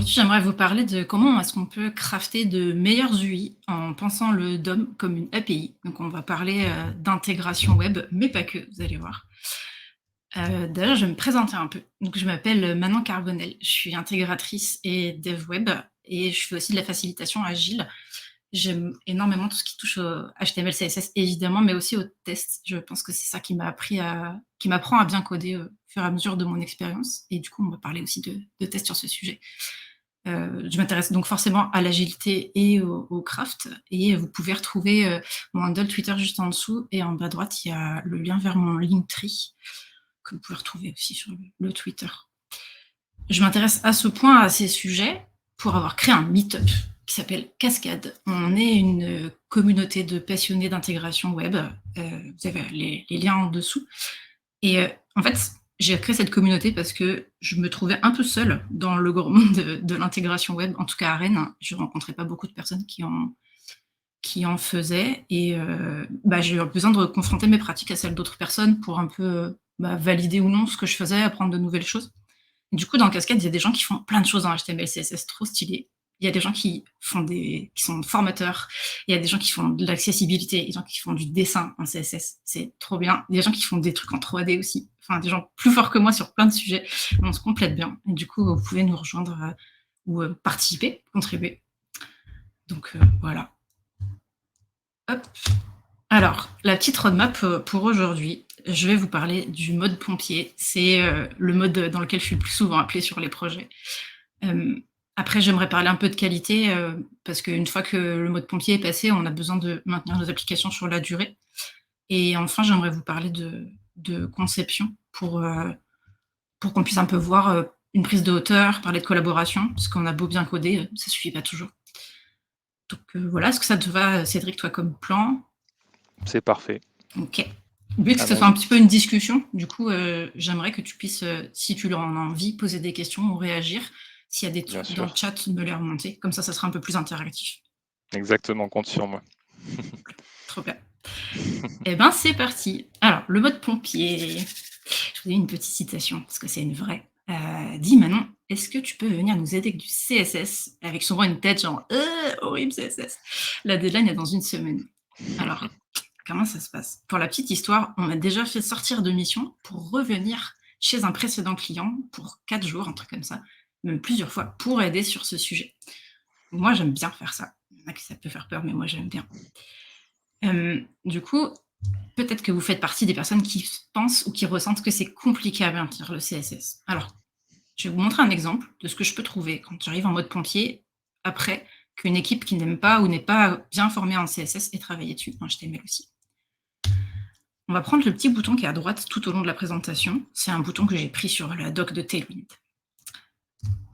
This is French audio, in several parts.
Aujourd'hui, j'aimerais vous parler de comment est-ce qu'on peut crafter de meilleures UI en pensant le DOM comme une API. Donc, on va parler d'intégration web, mais pas que, vous allez voir. D'ailleurs, je vais me présenter un peu. Donc, je m'appelle Manon Carbonel, je suis intégratrice et dev web, et je fais aussi de la facilitation agile. J'aime énormément tout ce qui touche au HTML, CSS, évidemment, mais aussi aux tests. Je pense que c'est ça qui qui m'apprend à bien coder au fur et à mesure de mon expérience. Et du coup, on va parler aussi de tests sur ce sujet. Je m'intéresse donc forcément à l'agilité et au craft, et vous pouvez retrouver mon handle Twitter juste en dessous, et en bas à droite, il y a le lien vers mon Linktree, que vous pouvez retrouver aussi sur le Twitter. Je m'intéresse à ce point à ces sujets pour avoir créé un meet-up qui s'appelle Cascade. On est une communauté de passionnés d'intégration web. Vous avez les liens en dessous. Et en fait, j'ai créé cette communauté parce que je me trouvais un peu seule dans le grand monde de l'intégration web, en tout cas à Rennes. Je ne rencontrais pas beaucoup de personnes qui en faisaient. Et j'ai eu besoin de confronter mes pratiques à celles d'autres personnes pour un peu valider ou non ce que je faisais, apprendre de nouvelles choses. Du coup, dans Cascade, il y a des gens qui font plein de choses en HTML, CSS, trop stylé. Il y a des gens qui sont formateurs. Il y a des gens qui font de l'accessibilité, des gens qui font du dessin en CSS. C'est trop bien. Il y a des gens qui font des trucs en 3D aussi. Enfin, des gens plus forts que moi sur plein de sujets. On se complète bien. Et du coup, vous pouvez nous rejoindre ou participer, contribuer. Donc, voilà. Hop. Alors, la petite roadmap pour aujourd'hui, je vais vous parler du mode pompier. C'est le mode dans lequel je suis le plus souvent appelée sur les projets. Après, j'aimerais parler un peu de qualité, parce qu'une fois que le mode pompier est passé, on a besoin de maintenir nos applications sur la durée. Et enfin, j'aimerais vous parler de conception pour qu'on puisse un peu voir une prise de hauteur, parler de collaboration, parce qu'on a beau bien coder, ça suffit pas toujours. Donc voilà, est-ce que ça te va, Cédric, toi, comme plan? C'est parfait. Ok. Le but, c'est que ce soit un Allons-y. petit peu une discussion. Du coup, j'aimerais que tu puisses, si tu en as envie, poser des questions ou réagir. S'il y a des Bien trucs dans le sûr. chat, me les remonter. Comme ça sera un peu plus interactif. Exactement, compte sur moi. Trop bien. Eh ben, c'est parti. Alors, le mode pompier. Je vous ai une petite citation, parce que c'est une vraie. Dis Manon, est-ce que tu peux venir nous aider avec du CSS? Avec souvent une tête genre, horrible CSS. La deadline est dans une semaine. Alors, comment ça se passe? Pour la petite histoire, on m'a déjà fait sortir de mission pour revenir chez un précédent client pour 4 jours, un truc comme ça, même plusieurs fois, pour aider sur ce sujet. Moi, j'aime bien faire ça. Il y en a qui ça peut faire peur, mais moi, j'aime bien. Du coup, peut-être que vous faites partie des personnes qui pensent ou qui ressentent que c'est compliqué à maintenir le CSS. Alors, je vais vous montrer un exemple de ce que je peux trouver quand j'arrive en mode pompier, après qu'une équipe qui n'aime pas ou n'est pas bien formée en CSS ait travaillé dessus, en HTML aussi. On va prendre le petit bouton qui est à droite tout au long de la présentation. C'est un bouton que j'ai pris sur la doc de Tailwind.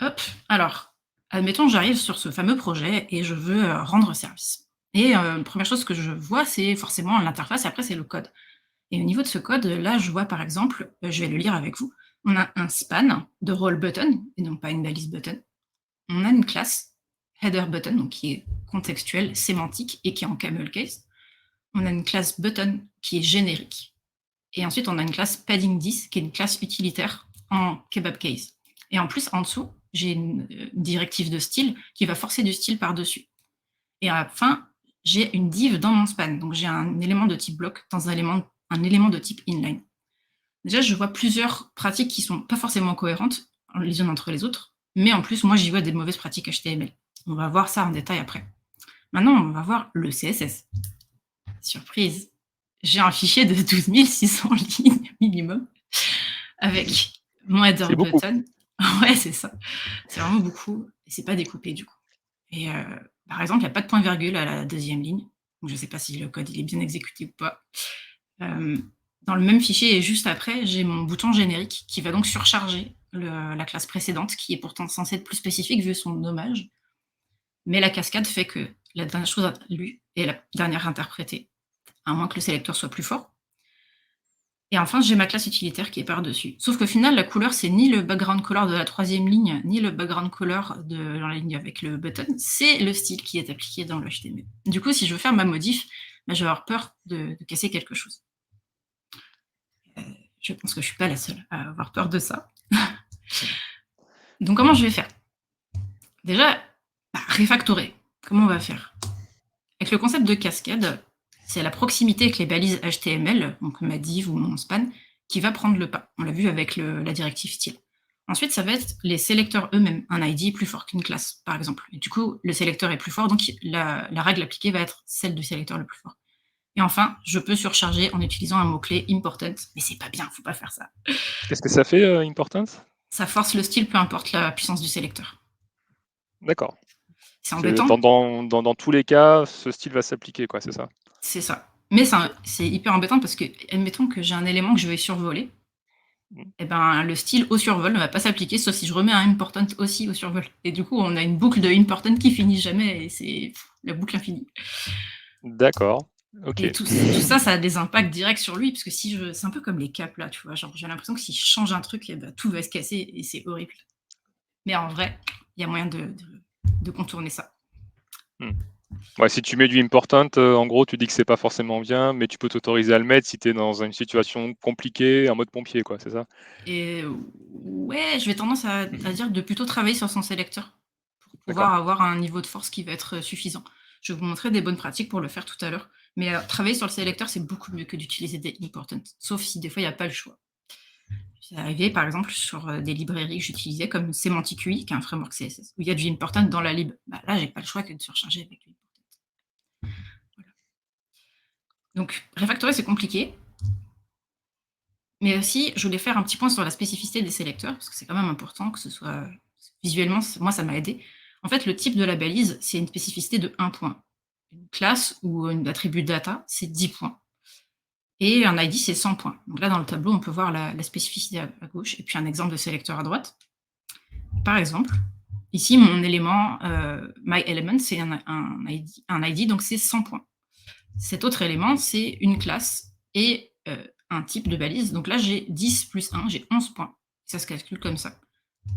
Hop, alors, admettons, j'arrive sur ce fameux projet et je veux rendre service. Et première chose que je vois, c'est forcément l'interface, et après, c'est le code. Et au niveau de ce code, là, je vois par exemple, je vais le lire avec vous, on a un span de role button, et non pas une balise button. On a une classe header button, donc qui est contextuelle, sémantique, et qui est en camel case. On a une classe button qui est générique. Et ensuite, on a une classe padding 10, qui est une classe utilitaire en kebab case. Et en plus, en dessous, j'ai une directive de style qui va forcer du style par-dessus. Et à la fin, j'ai une div dans mon span. Donc, j'ai un élément de type bloc dans un élément de type inline. Déjà, je vois plusieurs pratiques qui sont pas forcément cohérentes les unes entre les autres, mais en plus, moi, j'y vois des mauvaises pratiques HTML. On va voir ça en détail après. Maintenant, on va voir le CSS. Surprise, j'ai un fichier de 12 600 lignes minimum avec mon header C'est beaucoup. button. Ouais, c'est ça. C'est vraiment beaucoup. Et c'est pas découpé du coup. Et par exemple, il n'y a pas de point-virgule à la deuxième ligne. Donc, je ne sais pas si le code il est bien exécuté ou pas. Dans le même fichier et juste après, j'ai mon bouton générique qui va donc surcharger la classe précédente, qui est pourtant censée être plus spécifique vu son nommage. Mais la cascade fait que la dernière chose lue est la dernière interprétée, à moins que le sélecteur soit plus fort. Et enfin, j'ai ma classe utilitaire qui est par-dessus. Sauf qu'au final, la couleur, c'est ni le background color de la troisième ligne, ni le background color de la ligne avec le button, c'est le style qui est appliqué dans le HTML. Du coup, si je veux faire ma modif, je vais avoir peur de casser quelque chose. Je pense que je ne suis pas la seule à avoir peur de ça. Donc, comment je vais faire? Déjà, réfactorer. Comment on va faire? Avec le concept de cascade, c'est la proximité avec les balises HTML, donc ma div ou mon span, qui va prendre le pas. On l'a vu avec la directive style. Ensuite, ça va être les sélecteurs eux-mêmes. Un ID est plus fort qu'une classe, par exemple. Et du coup, le sélecteur est plus fort, donc la règle appliquée va être celle du sélecteur le plus fort. Et enfin, je peux surcharger en utilisant un mot-clé important, mais c'est pas bien, faut pas faire ça. Qu'est-ce que ça fait, important? Ça force le style, peu importe la puissance du sélecteur. D'accord. C'est C'est embêtant, dans tous les cas, ce style va s'appliquer, quoi, c'est ça? c'est ça. Mais c'est hyper embêtant parce que, admettons que j'ai un élément que je vais survoler, Mmh. et ben, le style au survol ne va pas s'appliquer, sauf si je remets un important aussi au survol. Et du coup, on a une boucle de important qui finit jamais, et c'est la boucle infinie. D'accord, OK. Et tout ça, ça a des impacts directs sur lui, parce que si je, c'est un peu comme les caps là, tu vois, genre j'ai l'impression que si je change un truc, et ben, tout va se casser et c'est horrible. Mais en vrai, il y a moyen de contourner ça. Mmh. Ouais, si tu mets du important, en gros, tu dis que c'est pas forcément bien, mais tu peux t'autoriser à le mettre si tu es dans une situation compliquée, en mode pompier, quoi, c'est ça? Et ouais, je vais tendance à dire de plutôt travailler sur son sélecteur pour D'accord. pouvoir avoir un niveau de force qui va être suffisant. Je vais vous montrer des bonnes pratiques pour le faire tout à l'heure. Mais travailler sur le sélecteur, c'est beaucoup mieux que d'utiliser des important, sauf si des fois il n'y a pas le choix. C'est arrivé par exemple sur des librairies que j'utilisais comme Semantic UI, qui est un framework CSS, où il y a du important dans la lib. Bah, là, j'ai pas le choix que de surcharger avec du important. Voilà. Donc, refactorer, c'est compliqué. Mais aussi, je voulais faire un petit point sur la spécificité des sélecteurs, parce que c'est quand même important que ce soit visuellement, moi ça m'a aidé. En fait, le type de la balise, c'est une spécificité de 1 point. Une classe ou un attribut data, c'est 10 points. Et un ID, c'est 100 points. Donc là, dans le tableau, on peut voir la spécificité à gauche, et puis un exemple de sélecteur à droite. Par exemple, ici, mon élément myElement, c'est un ID, donc c'est 100 points. Cet autre élément, c'est une classe et un type de balise. Donc là, j'ai 10 plus 1, j'ai 11 points. Ça se calcule comme ça.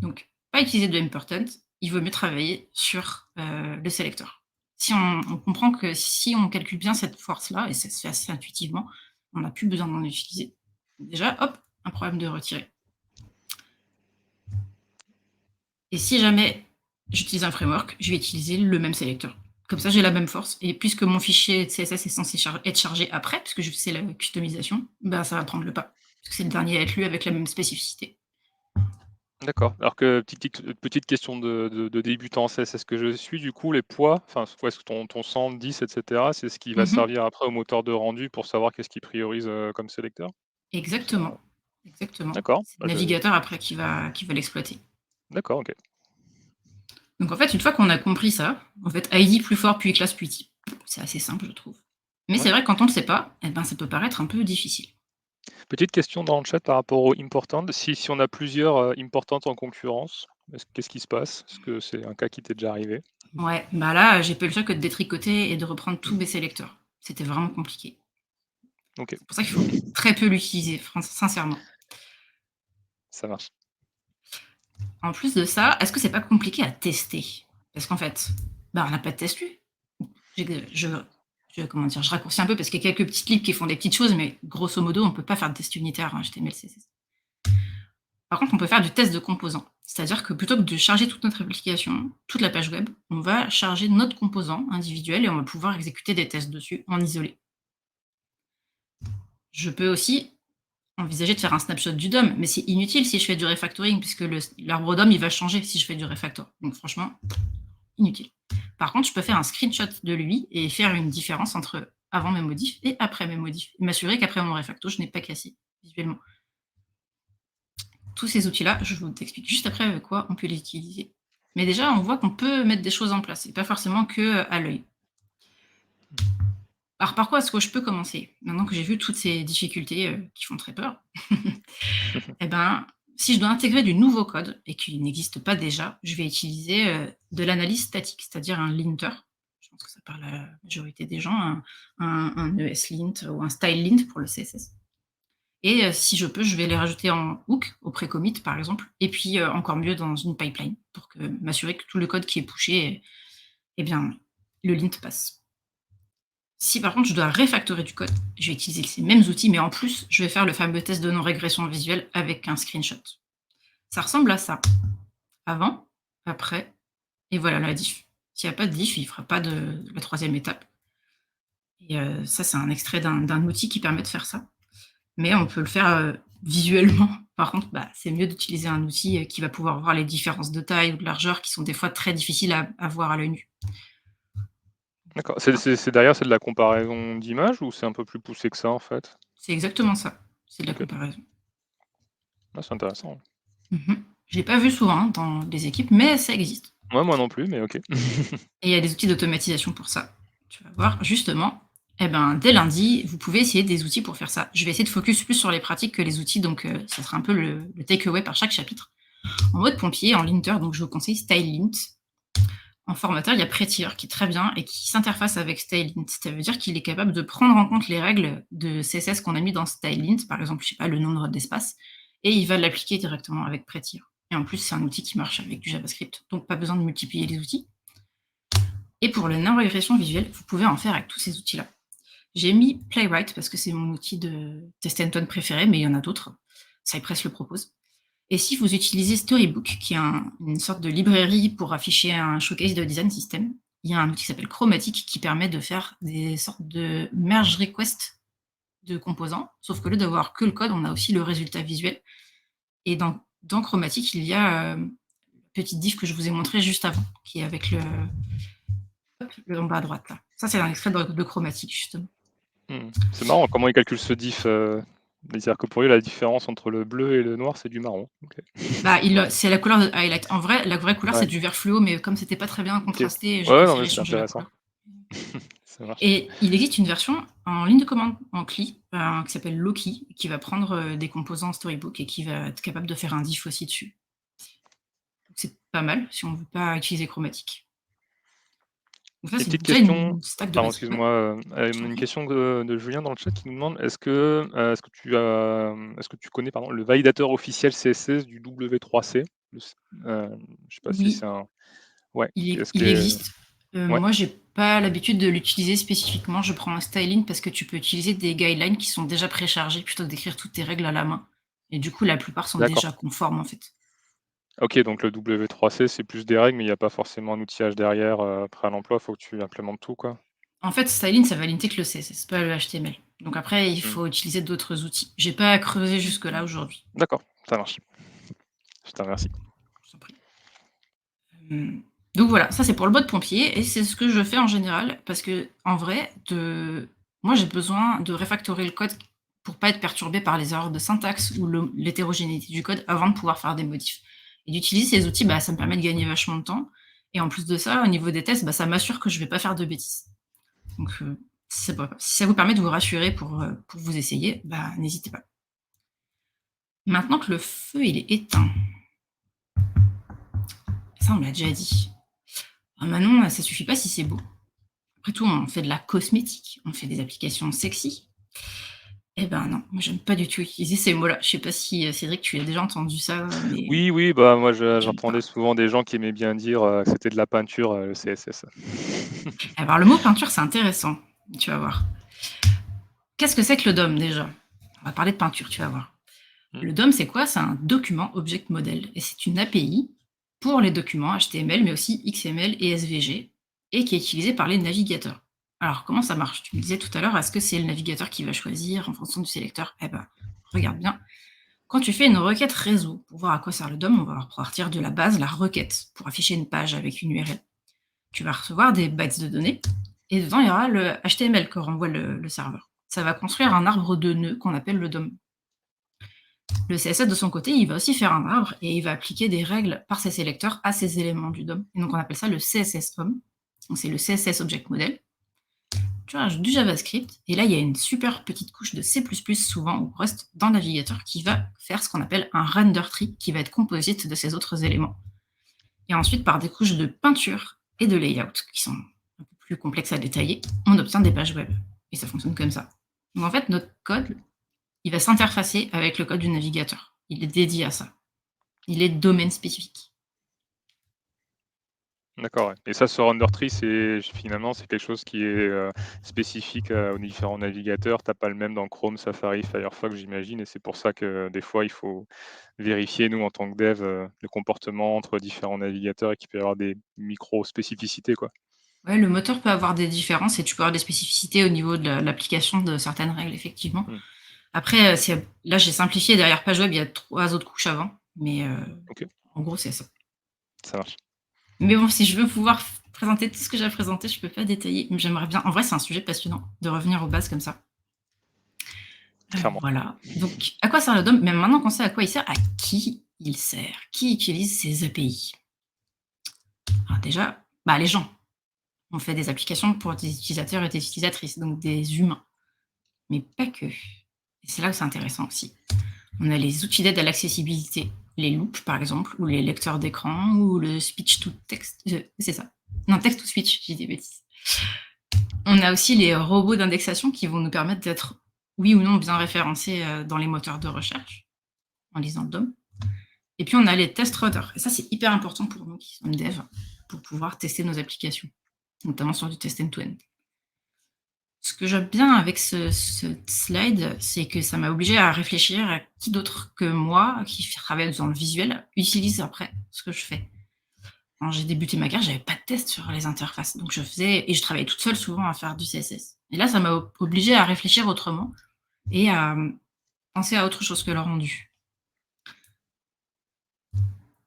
Donc, pas utiliser de important, il vaut mieux travailler sur le sélecteur. Si on comprend que si on calcule bien cette force-là, et ça se fait assez intuitivement, on n'a plus besoin d'en utiliser. Déjà, hop, un problème de retirer. Et si jamais j'utilise un framework, je vais utiliser le même sélecteur. Comme ça, j'ai la même force. Et puisque mon fichier CSS est censé être chargé après, puisque je fais la customisation, ben, ça va prendre le pas. Parce que c'est le dernier à être lu avec la même spécificité. D'accord. Alors que petite question de débutant en CSS que je suis, du coup, les poids, enfin, ouais, ton 100, 10 et cetera, c'est ce qui va Mhm. servir après au moteur de rendu pour savoir qu'est-ce qu'il priorise, comme sélecteur? Exactement. Exactement. D'accord, C'est bah, le je navigateur après qui va l'exploiter. d'accord, OK. Donc en fait, une fois qu'on a compris ça, en fait, ID plus fort, puis classe, puis type. C'est assez simple, je trouve. Mais c'est Ouais. vrai que quand on ne le sait pas, eh ben, ça peut paraître un peu difficile. Petite question dans le chat par rapport aux important. Si on a plusieurs, important en concurrence, qu'est-ce qui se passe? Est-ce que c'est un cas qui t'est déjà arrivé? Ouais, bah là, j'ai pas eu le choix que de détricoter et de reprendre tous mes sélecteurs. C'était vraiment compliqué. OK, C'est pour ça qu'il faut très peu l'utiliser, sincèrement. ça marche. En plus de ça, est-ce que c'est pas compliqué à tester? Parce qu'en fait, bah, on n'a pas de test lu. Comment dire, je raccourcis un peu parce qu'il y a quelques petites libs qui font des petites choses, mais grosso modo, on peut pas faire de test unitaire en HTML, CSS. Par contre, on peut faire du test de composants. C'est-à-dire que plutôt que de charger toute notre application, toute la page web, on va charger notre composant individuel et on va pouvoir exécuter des tests dessus en isolé. Je peux aussi envisager de faire un snapshot du DOM, mais c'est inutile si je fais du refactoring, puisque l'arbre DOM, il va changer si je fais du refactor. Donc franchement, inutile. Par contre, je peux faire un screenshot de lui et faire une différence entre avant mes modifs et après mes modifs. Et m'assurer qu'après mon refacto, je n'ai pas cassé visuellement. Tous ces outils-là, je vous explique juste après avec quoi on peut les utiliser. Mais déjà, on voit qu'on peut mettre des choses en place, et pas forcément que à l'œil. Alors, par quoi est-ce que je peux commencer? Maintenant que j'ai vu toutes ces difficultés qui font très peur, eh ben, si je dois intégrer du nouveau code et qu'il n'existe pas déjà, je vais utiliser de l'analyse statique, c'est-à-dire un linter. Je pense que ça parle à la majorité des gens, un ESLint ou un stylelint pour le CSS. Et si je peux, je vais les rajouter en hook, au pré-commit par exemple, et puis encore mieux dans une pipeline pour m'assurer que tout le code qui est pushé, eh bien, le lint passe. Si par contre je dois refactorer du code, je vais utiliser ces mêmes outils, mais en plus, je vais faire le fameux test de non-régression visuelle avec un screenshot. Ça ressemble à ça. Avant, après, et voilà la diff. S'il y a pas de diff, il fera pas de la troisième étape et ça, c'est un extrait d'un outil qui permet de faire ça. Mais on peut le faire, visuellement. Par contre, bah, c'est mieux d'utiliser un outil, qui va pouvoir voir les différences de taille ou de largeur qui sont des fois très difficiles à voir à l'œil nu. D'accord. C'est derrière, c'est de la comparaison d'images ou c'est un peu plus poussé que ça, en fait? C'est exactement ça, c'est de la OK. comparaison. Ah, c'est intéressant. Mmh. Je l'ai pas vu souvent, hein, dans les équipes, mais ça existe Ouais, moi non plus, mais OK. et il y a des outils d'automatisation pour ça. Tu vas voir justement, eh ben, dès lundi, vous pouvez essayer des outils pour faire ça. Je vais essayer de focus plus sur les pratiques que les outils, donc ça sera un peu le take away par chaque chapitre. En mode pompier, en linter, donc je vous conseille StyleLint. En formateur, il y a Prettier qui est très bien et qui s'interface avec StyleLint. Ça veut dire qu'il est capable de prendre en compte les règles de CSS qu'on a mis dans StyleLint, par exemple, je sais pas, le nombre d'espace, et il va l'appliquer directement avec Prettier. Et en plus, c'est un outil qui marche avec du JavaScript, donc pas besoin de multiplier les outils. Et pour la non-régression visuelle, vous pouvez en faire avec tous ces outils-là. J'ai mis Playwright parce que c'est mon outil de test and tone préféré, mais il y en a d'autres. Cypress le propose. Et si vous utilisez Storybook, qui est une sorte de librairie pour afficher un showcase de design system, il y a un outil qui s'appelle Chromatic qui permet de faire des sortes de merge request de composants, sauf que au lieu d'avoir que le code, on a aussi le résultat visuel. Et dans Chromatic, il y a petite diff que je vous ai montré juste avant, qui est avec le en bas à droite là. Ça, c'est un extrait de Chromatic, justement. Mmh. C'est marrant comment ils calculent ce diff, c'est-à-dire que pour lui, la différence entre le bleu et le noir, c'est du marron. OK. Bah, c'est la couleur de highlight. En vrai, la vraie couleur, c'est Ouais, du vert fluo, mais comme c'était pas très bien OK. contrasté, j'ai Ouais, non, mais préféré c'est changer la intéressant. couleur. Ça marche. Et il existe une version en ligne de commande, en CLI, qui s'appelle Loki, qui va prendre, des composants Storybook et qui va être capable de faire un diff aussi dessus. Donc c'est pas mal si on veut pas utiliser Chromatic. Donc ça, Et c'est petite déjà question, une stack de pardon, base. Ouais, excuse-moi, je t'en une prie. question de Julien dans le chat qui nous demande: est-ce que tu connais, pardon, le validateur officiel CSS du W3C? Le c je sais pas si c'est Oui, un ouais, est-ce il que existe. ouais, Moi, j'ai pas l'habitude de l'utiliser spécifiquement. Je prends un styling parce que tu peux utiliser des guidelines qui sont déjà préchargés plutôt que d'écrire toutes tes règles à la main. Et du coup, la plupart sont d'accord. déjà conformes, en fait. OK, donc le W3C, c'est plus des règles, mais il y a pas forcément un outillage derrière, après à l'emploi, faut que tu implémentes tout, quoi? En fait, styling, ça va linter que le CSS, pas le HTML. Donc après, il Mmh. faut utiliser d'autres outils. J'ai pas creusé jusque-là aujourd'hui. D'accord, ça marche. Je te remercie. Je t'en prie. Donc voilà, ça c'est pour le mode pompier et c'est ce que je fais en général parce que en vrai, moi j'ai besoin de refactorer le code pour pas être perturbé par les erreurs de syntaxe ou l'hétérogénéité du code avant de pouvoir faire des modifs. Et d'utiliser ces outils, bah, ça me permet de gagner vachement de temps. Et en plus de ça, au niveau des tests, bah, ça m'assure que je vais pas faire de bêtises. Donc si ça vous permet de vous rassurer pour vous essayer, bah, n'hésitez pas. Maintenant que le feu il est éteint, ça on l'a déjà dit. Ah Manon, ça suffit pas si c'est beau. Après tout, on fait de la cosmétique, on fait des applications sexy. Eh ben non, moi j'aime pas du tout utiliser ces mots-là. Je sais pas si, Cédric, tu as déjà entendu ça, mais Oui, oui, bah, moi j'aime j'entendais pas. souvent des gens qui aimaient bien dire, que c'était de la peinture, le CSS. Alors le mot peinture, c'est intéressant, tu vas voir. Qu'est-ce que c'est que le DOM déjà? On va parler de peinture, tu vas voir. Mmh, Le DOM, c'est quoi? C'est un document object model et c'est une API pour les documents HTML, mais aussi XML et SVG et qui est utilisée par les navigateurs. Alors comment ça marche? Tu me disais tout à l'heure, est-ce que c'est le navigateur qui va choisir en fonction du sélecteur? Eh ben, regarde bien. Quand tu fais une requête réseau, pour voir à quoi sert le DOM, on va partir de la base, la requête, pour afficher une page avec une URL. Tu vas recevoir des bytes de données, et dedans, il y aura le HTML que renvoie le serveur. Ça va construire un arbre de nœuds qu'on appelle le DOM. Le CSS, de son côté, il va aussi faire un arbre, et il va appliquer des règles par ses sélecteurs à ces éléments du DOM. Et donc, on appelle ça le CSS HOM. Donc, c'est le CSS Object Model. Tu rajoutes du JavaScript, et là, il y a une super petite couche de C++, souvent, ou Rust, dans le navigateur, qui va faire ce qu'on appelle un render tree, qui va être composite de ces autres éléments. Et ensuite, par des couches de peinture et de layout, qui sont un peu plus complexes à détailler, on obtient des pages web. Et ça fonctionne comme ça. Donc en fait, notre code, il va s'interfacer avec le code du navigateur. Il est dédié à ça. Il est domaine spécifique. D'accord, ouais. Et ça, ce render tree, finalement, c'est quelque chose qui est spécifique aux différents navigateurs. T'as pas le même dans Chrome, Safari, Firefox, j'imagine, et c'est pour ça que des fois, il faut vérifier, nous, en tant que dev, le comportement entre différents navigateurs et qu'il peut y avoir des micro-spécificités, quoi. Ouais, le moteur peut avoir des différences et tu peux avoir des spécificités au niveau de l'application de certaines règles, effectivement. Hmm. Après, là, j'ai simplifié. Derrière page web, il y a 3 autres couches avant, mais Ok, en gros, c'est ça. ça marche. Mais bon, si je veux pouvoir présenter tout ce que j'ai à présenter, je peux pas détailler. Mais j'aimerais bien. En vrai, c'est un sujet passionnant de revenir aux bases comme ça. Clairement. Voilà. Donc, à quoi sert le DOM? Même maintenant qu'on sait à quoi il sert, à qui il sert? Qui utilise ces API? Alors déjà, bah, les gens. On fait des applications pour des utilisateurs et des utilisatrices, donc des humains. Mais pas que. Et c'est là où c'est intéressant aussi. On a les outils d'aide à l'accessibilité, les loops par exemple, ou les lecteurs d'écran, ou le speech to text. C'est ça. Non, text to speech, j'ai des bêtises. On a aussi les robots d'indexation qui vont nous permettre d'être, oui ou non, bien référencés dans les moteurs de recherche, en lisant le DOM. Et puis on a les test runners. Et ça, c'est hyper important pour nous qui sommes devs, pour pouvoir tester nos applications, notamment sur du test end-to-end. Ce que j'aime bien avec ce slide, c'est que ça m'a obligé à réfléchir à qui d'autre que moi, qui travaille dans le visuel, utilise après ce que je fais. Quand j'ai débuté ma carrière, j'avais pas de test sur les interfaces, donc je faisais et je travaillais toute seule souvent à faire du CSS. Et là, ça m'a obligée à réfléchir autrement et à penser à autre chose que le rendu.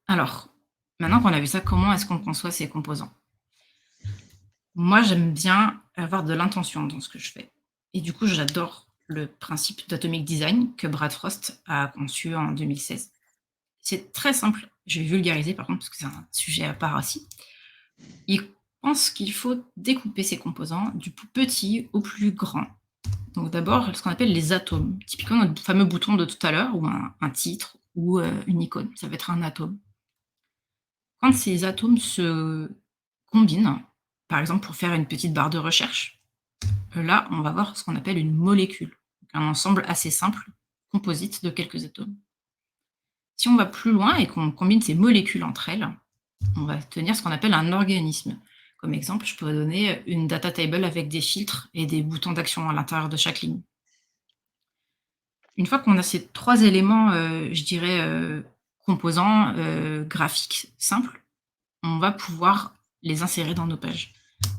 Alors, maintenant qu'on a vu ça, comment est-ce qu'on conçoit ces composants? Moi, j'aime bien avoir de l'intention dans ce que je fais. Et du coup, j'adore le principe d'Atomic Design que Brad Frost a conçu en 2016. C'est très simple. Je vais vulgariser par contre, parce que c'est un sujet à part aussi. Il pense qu'il faut découper ses composants du plus petit au plus grand. Donc d'abord, ce qu'on appelle les atomes. Typiquement, notre fameux bouton de tout à l'heure, ou un titre, ou une icône. Ça va être un atome. Quand ces atomes se combinent, par exemple pour faire une petite barre de recherche, là, on va voir ce qu'on appelle une molécule, donc un ensemble assez simple, composite de quelques atomes. Si on va plus loin et qu'on combine ces molécules entre elles, on va obtenir ce qu'on appelle un organisme. Comme exemple, je pourrais donner une data table avec des filtres et des boutons d'action à l'intérieur de chaque ligne. Une fois qu'on a ces 3 éléments, je dirais, composants, graphiques simples, on va pouvoir les insérer dans nos pages.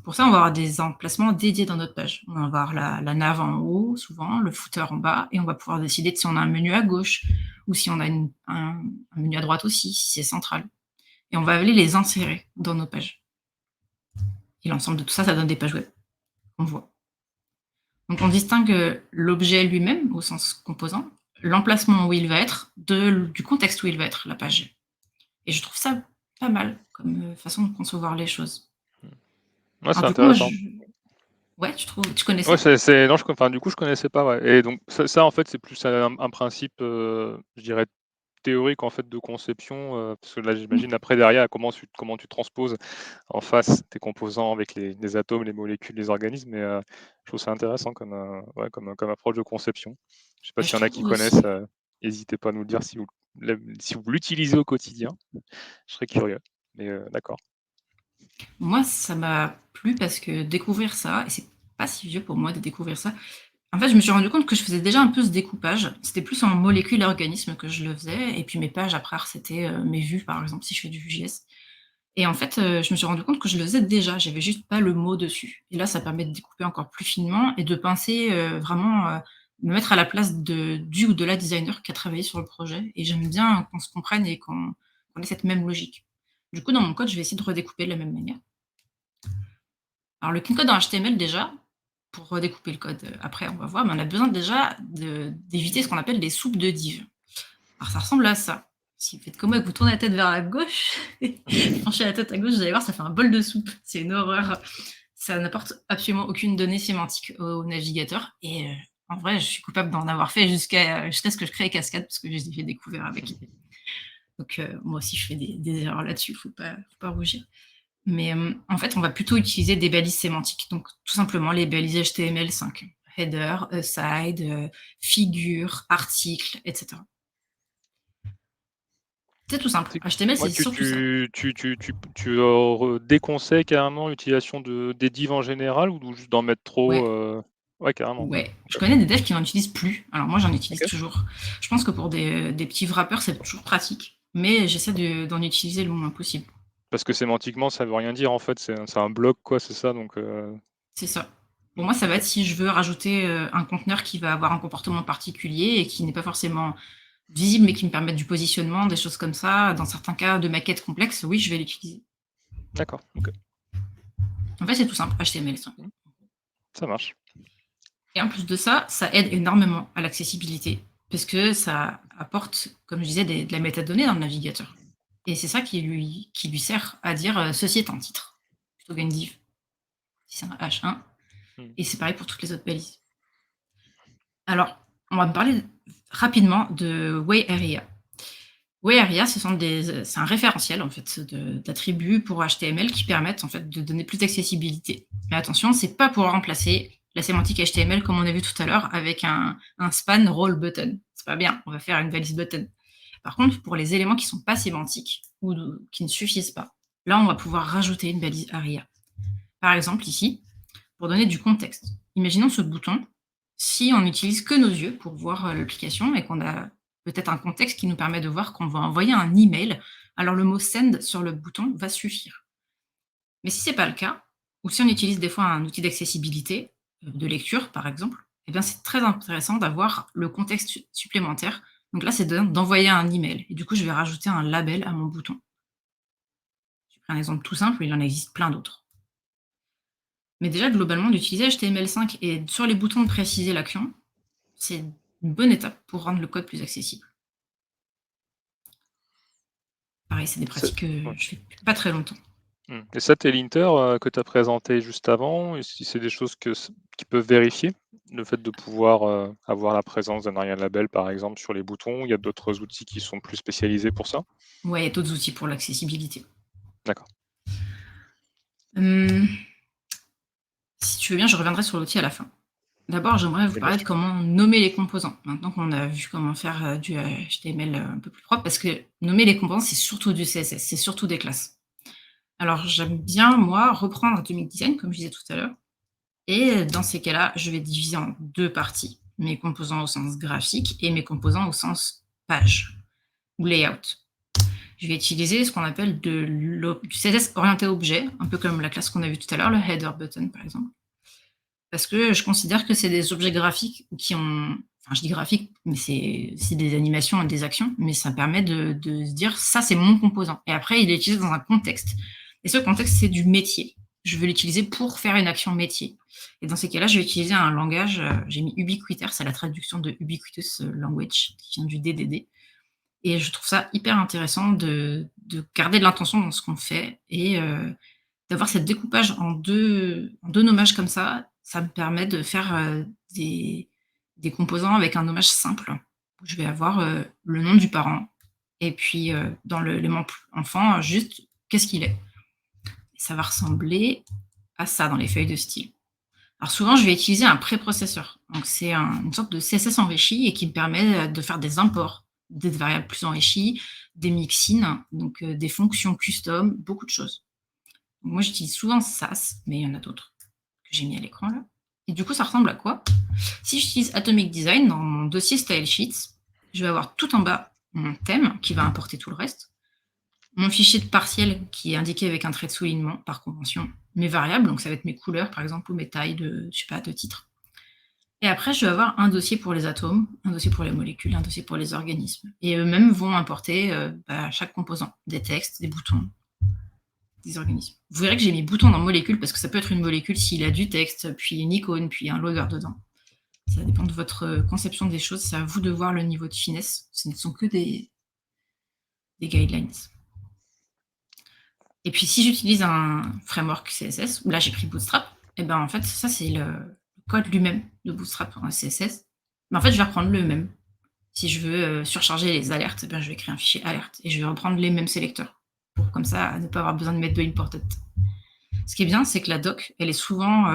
Pour ça, on va avoir des emplacements dédiés dans notre page. On va avoir la nav en haut, souvent, le footer en bas, et on va pouvoir décider de si on a un menu à gauche ou si on a un menu à droite aussi, si c'est central. Et on va aller les insérer dans nos pages. Et l'ensemble de tout ça, ça donne des pages web qu'on voit. Donc on distingue l'objet lui-même au sens composant, l'emplacement où il va être, du contexte où il va être, la page. Et je trouve ça pas mal comme façon de concevoir les choses. Ouais, Alors c'est du coup, moi, intéressant. ouais, tu connaissais? Ouais, non, enfin, du coup, je connaissais pas, ouais. Et donc, ça, en fait, c'est plus un principe, je dirais, théorique, en fait, de conception, parce que là, j'imagine, après, derrière, comment tu transposes en face tes composants avec les atomes, les molécules, les organismes. Mais je trouve ça intéressant ouais, comme approche de conception. Je sais pas Bah, je s'il y en a qui trouve connaissent, aussi. n'hésitez pas à nous le dire si vous l'utilisez au quotidien. Je serais curieux. Mais d'accord. Moi, ça m'a plu parce que découvrir ça, et c'est pas si vieux pour moi de découvrir ça. En fait, je me suis rendu compte que je faisais déjà un peu ce découpage. C'était plus en molécules et organismes que je le faisais. Et puis mes pages, après, c'était mes vues, par exemple, si je fais du Vue.js. Et en fait, je me suis rendu compte que je le faisais déjà. J'avais juste pas le mot dessus. Et là, ça permet de découper encore plus finement et de penser vraiment, me mettre à la place du ou de la designer qui a travaillé sur le projet. Et j'aime bien qu'on se comprenne et qu'on ait cette même logique. Du coup, dans mon code, je vais essayer de redécouper de la même manière. Alors, le clean code en HTML, déjà, pour redécouper le code, après, on va voir, mais on a besoin déjà d'éviter ce qu'on appelle des soupes de div. Alors, ça ressemble à ça. Si vous faites comme moi et que vous tournez la tête vers la gauche, penchez la tête à gauche, vous allez voir, ça fait un bol de soupe. C'est une horreur. Ça n'apporte absolument aucune donnée sémantique au navigateur. Et en vrai, je suis coupable d'en avoir fait jusqu'à ce que je crée Cascade, parce que je les ai fait découvrir avec. Donc, moi aussi, je fais des erreurs là-dessus, faut pas rougir. Mais en fait, on va plutôt utiliser des balises sémantiques. Donc, tout simplement, les balises HTML5. Header, aside, figure, article, etc. C'est tout simple. C'est HTML, ouais, c'est surtout ça. déconseilles carrément l'utilisation des divs en général ou juste d'en mettre trop, Ouais, ouais, carrément. ouais. Je OK. connais des devs qui n'en utilisent plus. Alors moi, j'en utilise OK. toujours. Je pense que pour des petits wrappers, c'est toujours pratique, mais j'essaie d'en utiliser le moins possible. Parce que sémantiquement, ça veut rien dire en fait, c'est un bloc quoi, c'est ça donc C'est ça. Pour mmh, moi, ça va OK. être si je veux rajouter, un conteneur qui va avoir un comportement particulier et qui n'est pas forcément visible, mais qui me permette du positionnement, des choses comme ça. Dans certains cas de maquettes complexes, oui, je vais l'utiliser. D'accord, OK. En fait, c'est tout simple, HTML5. Mmh, ça marche. Et en plus de ça, ça aide énormément à l'accessibilité parce que ça apporte, comme je disais, de la métadonnée dans le navigateur. Et c'est ça qui lui sert à dire, ceci est un titre, plutôt qu'une div, si c'est un H1. Mmh. Et c'est pareil pour toutes les autres balises. Alors, on va me parler rapidement de Way Area. Way Area, c'est un référentiel en fait d'attributs pour HTML qui permettent en fait de donner plus d'accessibilité. Mais attention, c'est pas pour remplacer la sémantique HTML comme on a vu tout à l'heure avec un span role button. C'est pas bien, on va faire une valise button. Par contre, pour les éléments qui sont pas sémantiques ou qui ne suffisent pas, là on va pouvoir rajouter une balise ARIA. Par exemple ici, pour donner du contexte. Imaginons ce bouton, si on n'utilise que nos yeux pour voir l'application et qu'on a peut-être un contexte qui nous permet de voir qu'on va envoyer un email, alors le mot send sur le bouton va suffire. Mais si ce n'est pas le cas, ou si on utilise des fois un outil d'accessibilité, de lecture par exemple, eh bien c'est très intéressant d'avoir le contexte supplémentaire. Donc là, c'est d'envoyer un email. Et du coup, je vais rajouter un label à mon bouton. J'ai pris un exemple tout simple, il en existe plein d'autres. Mais déjà, globalement, d'utiliser HTML5 et sur les boutons de préciser l'action, c'est une bonne étape pour rendre le code plus accessible. Pareil, c'est des C'est pratiques que ouais. je fais depuis pas très longtemps. Mmh et ça, tes linters, que tu as présentés juste avant, et si c'est des choses qu'ils peuvent vérifier? Le fait de pouvoir, avoir la présence d'un Arial label, par exemple, sur les boutons, il y a d'autres outils qui sont plus spécialisés pour ça? Ouais, il y a d'autres outils pour l'accessibilité. D'accord. Hum, Si tu veux bien, je reviendrai sur l'outil à la fin. D'abord, j'aimerais vous Oui, bien parler de sûr. comment nommer les composants. Maintenant qu'on a vu comment faire du HTML un peu plus propre, parce que nommer les composants, c'est surtout du CSS, c'est surtout des classes. Alors, j'aime bien, moi, reprendre Atomic Design, comme je disais tout à l'heure. Et dans ces cas-là, je vais diviser en deux parties. Mes composants au sens graphique et mes composants au sens page ou layout. Je vais utiliser ce qu'on appelle du CSS orienté objet, un peu comme la classe qu'on a vue tout à l'heure, le header button par exemple. Parce que je considère que c'est des objets graphiques qui ont. Enfin, je dis graphique, mais c'est des animations et des actions, mais ça permet de se dire ça, c'est mon composant. Et après, il est utilisé dans un contexte. Et ce contexte, c'est du métier. Je veux l'utiliser pour faire une action métier. Et dans ces cas-là, je vais utiliser un langage, j'ai mis ubiquitous, c'est la traduction de Ubiquitous Language, qui vient du DDD. Et je trouve ça hyper intéressant de garder de l'intention dans ce qu'on fait et d'avoir cette découpage en deux nommages comme ça me permet de faire, des composants avec un nommage simple. Je vais avoir, le nom du parent et puis, dans l'élément enfant, juste qu'est-ce qu'il est? Et ça va ressembler à ça dans les feuilles de style. Alors souvent, je vais utiliser un préprocesseur. Donc c'est une sorte de CSS enrichi et qui me permet, de faire des imports, des variables plus enrichies, des mixins, donc des fonctions custom, beaucoup de choses. Moi, j'utilise souvent SAS, mais il y en a d'autres que j'ai mis à l'écran là. Et du coup, ça ressemble à quoi? Si j'utilise Atomic Design dans mon dossier Style Sheets, je vais avoir tout en bas mon thème qui va importer tout le reste, mon fichier de partiel qui est indiqué avec un trait de soulignement par convention, mes variables, donc ça va être mes couleurs par exemple ou mes tailles de, je sais pas, de titres. Et après, je vais avoir un dossier pour les atomes, un dossier pour les molécules, un dossier pour les organismes. Et eux-mêmes vont importer chaque composant, des textes, des boutons, des organismes. Vous verrez que j'ai mis bouton dans molécule parce que ça peut être une molécule s'il a du texte, puis une icône, puis un loader dedans. Ça dépend de votre conception des choses. C'est à vous de voir le niveau de finesse. Ce ne sont que des guidelines. Et puis si j'utilise un framework CSS, là j'ai pris Bootstrap, et ben en fait ça c'est le code lui-même de Bootstrap en CSS. Mais en fait je vais reprendre le même. Si je veux surcharger les alertes, ben, je vais créer un fichier alerte et je vais reprendre les mêmes sélecteurs pour comme ça ne pas avoir besoin de mettre de imported. Ce qui est bien, c'est que la doc, elle est souvent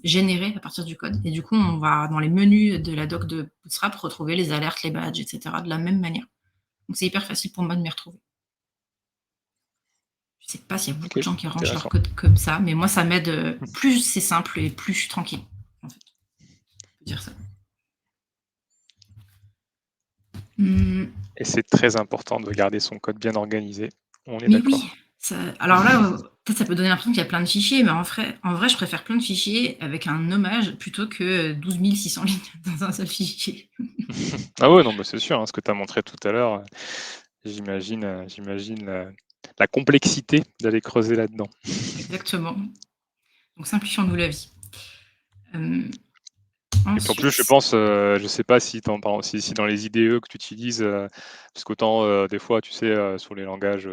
générée à partir du code. Et du coup, on va dans les menus de la doc de Bootstrap retrouver les alertes, les badges, etc. de la même manière. Donc c'est hyper facile pour moi de m'y retrouver. Je sais pas s'il y a beaucoup de OK, gens qui rangent leur intéressant. code comme ça, mais moi ça m'aide, Mmh. plus c'est simple et plus je suis tranquille, en fait, on peut dire ça. Mmh, Et c'est très important de garder son code bien organisé. On est mais oui, d'accord. ça alors là, peut-être ça peut donner l'impression qu'il y a plein de fichiers, mais en vrai, je préfère plein de fichiers avec un nommage plutôt que 12 600 lignes dans un seul fichier. Ah ouais, non, bah, c'est sûr, hein, ce que tu as montré tout à l'heure, j'imagine la complexité d'aller creuser là-dedans. Exactement, donc simplifions-nous la vie. Hem, Et puis en plus, je ensuite pense, je sais pas si tu par si dans les IDE que tu utilises, parce qu'autant, des fois, tu sais, sur les langages,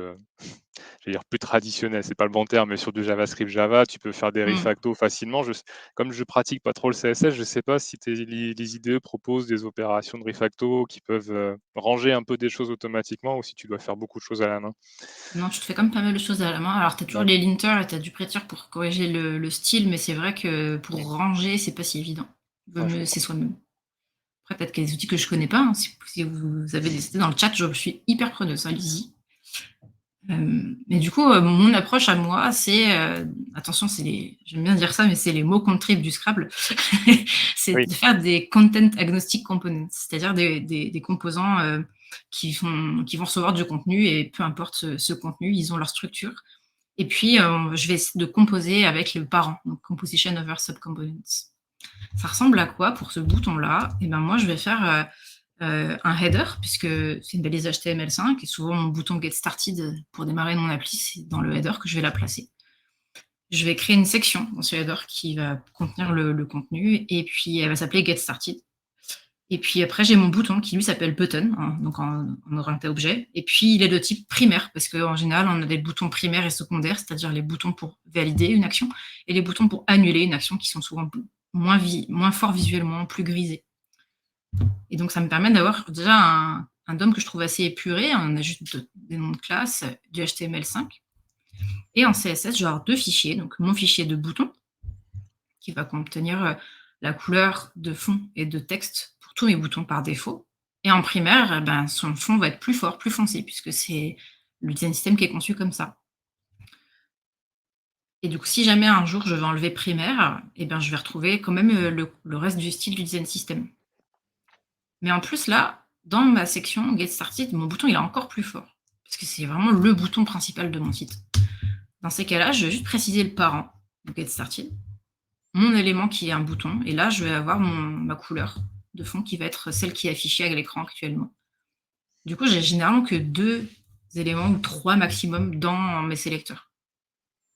je vais dire plus traditionnels, c'est pas le bon terme, mais sur du JavaScript, Java, tu peux faire des mmh, refactos facilement. Comme je pratique pas trop le CSS, je sais pas si les IDE proposent des opérations de refacto qui peuvent, ranger un peu des choses automatiquement ou si tu dois faire beaucoup de choses à la main. non, tu te fais quand même pas mal de choses à la main. Alors tu as toujours Ouais, les linters et tu as du prettier pour corriger le style, mais c'est vrai que pour mmh, ranger, c'est pas si évident. Vaut ouais, je mieux c'est comprends. soi-même. Après peut-être qu'il y a des outils que je connais pas, hein, si vous avez des idées dans le chat, je suis hyper preneuse, hein, allez-y. Mais du coup, mon approche à moi, c'est, attention, c'est les j'aime bien dire ça, mais c'est les mots contre trip du Scrabble. C'est Oui, de faire des content agnostic components, c'est-à-dire des composants, qui vont recevoir du contenu et peu importe ce contenu, ils ont leur structure et puis, je vais essayer de composer avec le parent, donc composition over subcomponents. Ça ressemble à quoi pour ce bouton-là? Et ben, moi, je vais faire, un header puisque c'est une balise HTML5 et souvent mon bouton get started, pour démarrer mon appli, c'est dans le header que je vais la placer. Je vais créer une section dans ce header qui va contenir le contenu et puis elle va s'appeler get started et puis après j'ai mon bouton qui lui s'appelle button, donc en orienté objet et puis il est de type primaire parce qu'en général on a des boutons primaires et secondaires, c'est-à-dire les boutons pour valider une action et les boutons pour annuler une action qui sont souvent moins forts visuellement, plus grisés. Et donc ça me permet d'avoir déjà un DOM que je trouve assez épuré. On a juste des noms de classe, du HTML5. Et en CSS, je vais avoir deux fichiers. Donc mon fichier de bouton, qui va contenir la couleur de fond et de texte pour tous mes boutons par défaut. Et en primaire, ben, son fond va être plus fort, plus foncé, puisque c'est le design system qui est conçu comme ça. Et du coup, si jamais un jour je vais enlever primaire, eh ben, je vais retrouver quand même le reste du style du design system. Mais en plus, là, dans ma section Get Started, mon bouton il est encore plus fort. Parce que c'est vraiment le bouton principal de mon site. Dans ces cas-là, je vais juste préciser le parent, donc Get Started, mon élément qui est un bouton, et là, je vais avoir ma couleur de fond qui va être celle qui est affichée à l'écran actuellement. Du coup, j'ai généralement que deux éléments ou trois maximum dans mes sélecteurs.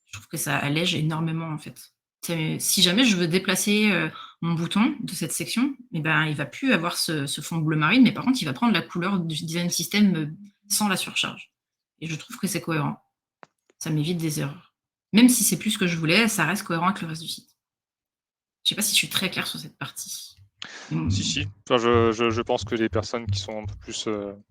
Je trouve que ça allège énormément en fait. Si jamais je veux déplacer mon bouton de cette section, eh ben, il va plus avoir ce fond bleu marine, mais par contre, il va prendre la couleur du design system sans la surcharge. Et je trouve que c'est cohérent. Ça m'évite des erreurs. Même si c'est plus ce que je voulais, ça reste cohérent avec le reste du site. Je sais pas si je suis très claire sur cette partie. si, Mmh, si. Enfin, je pense que les personnes qui sont un peu plus,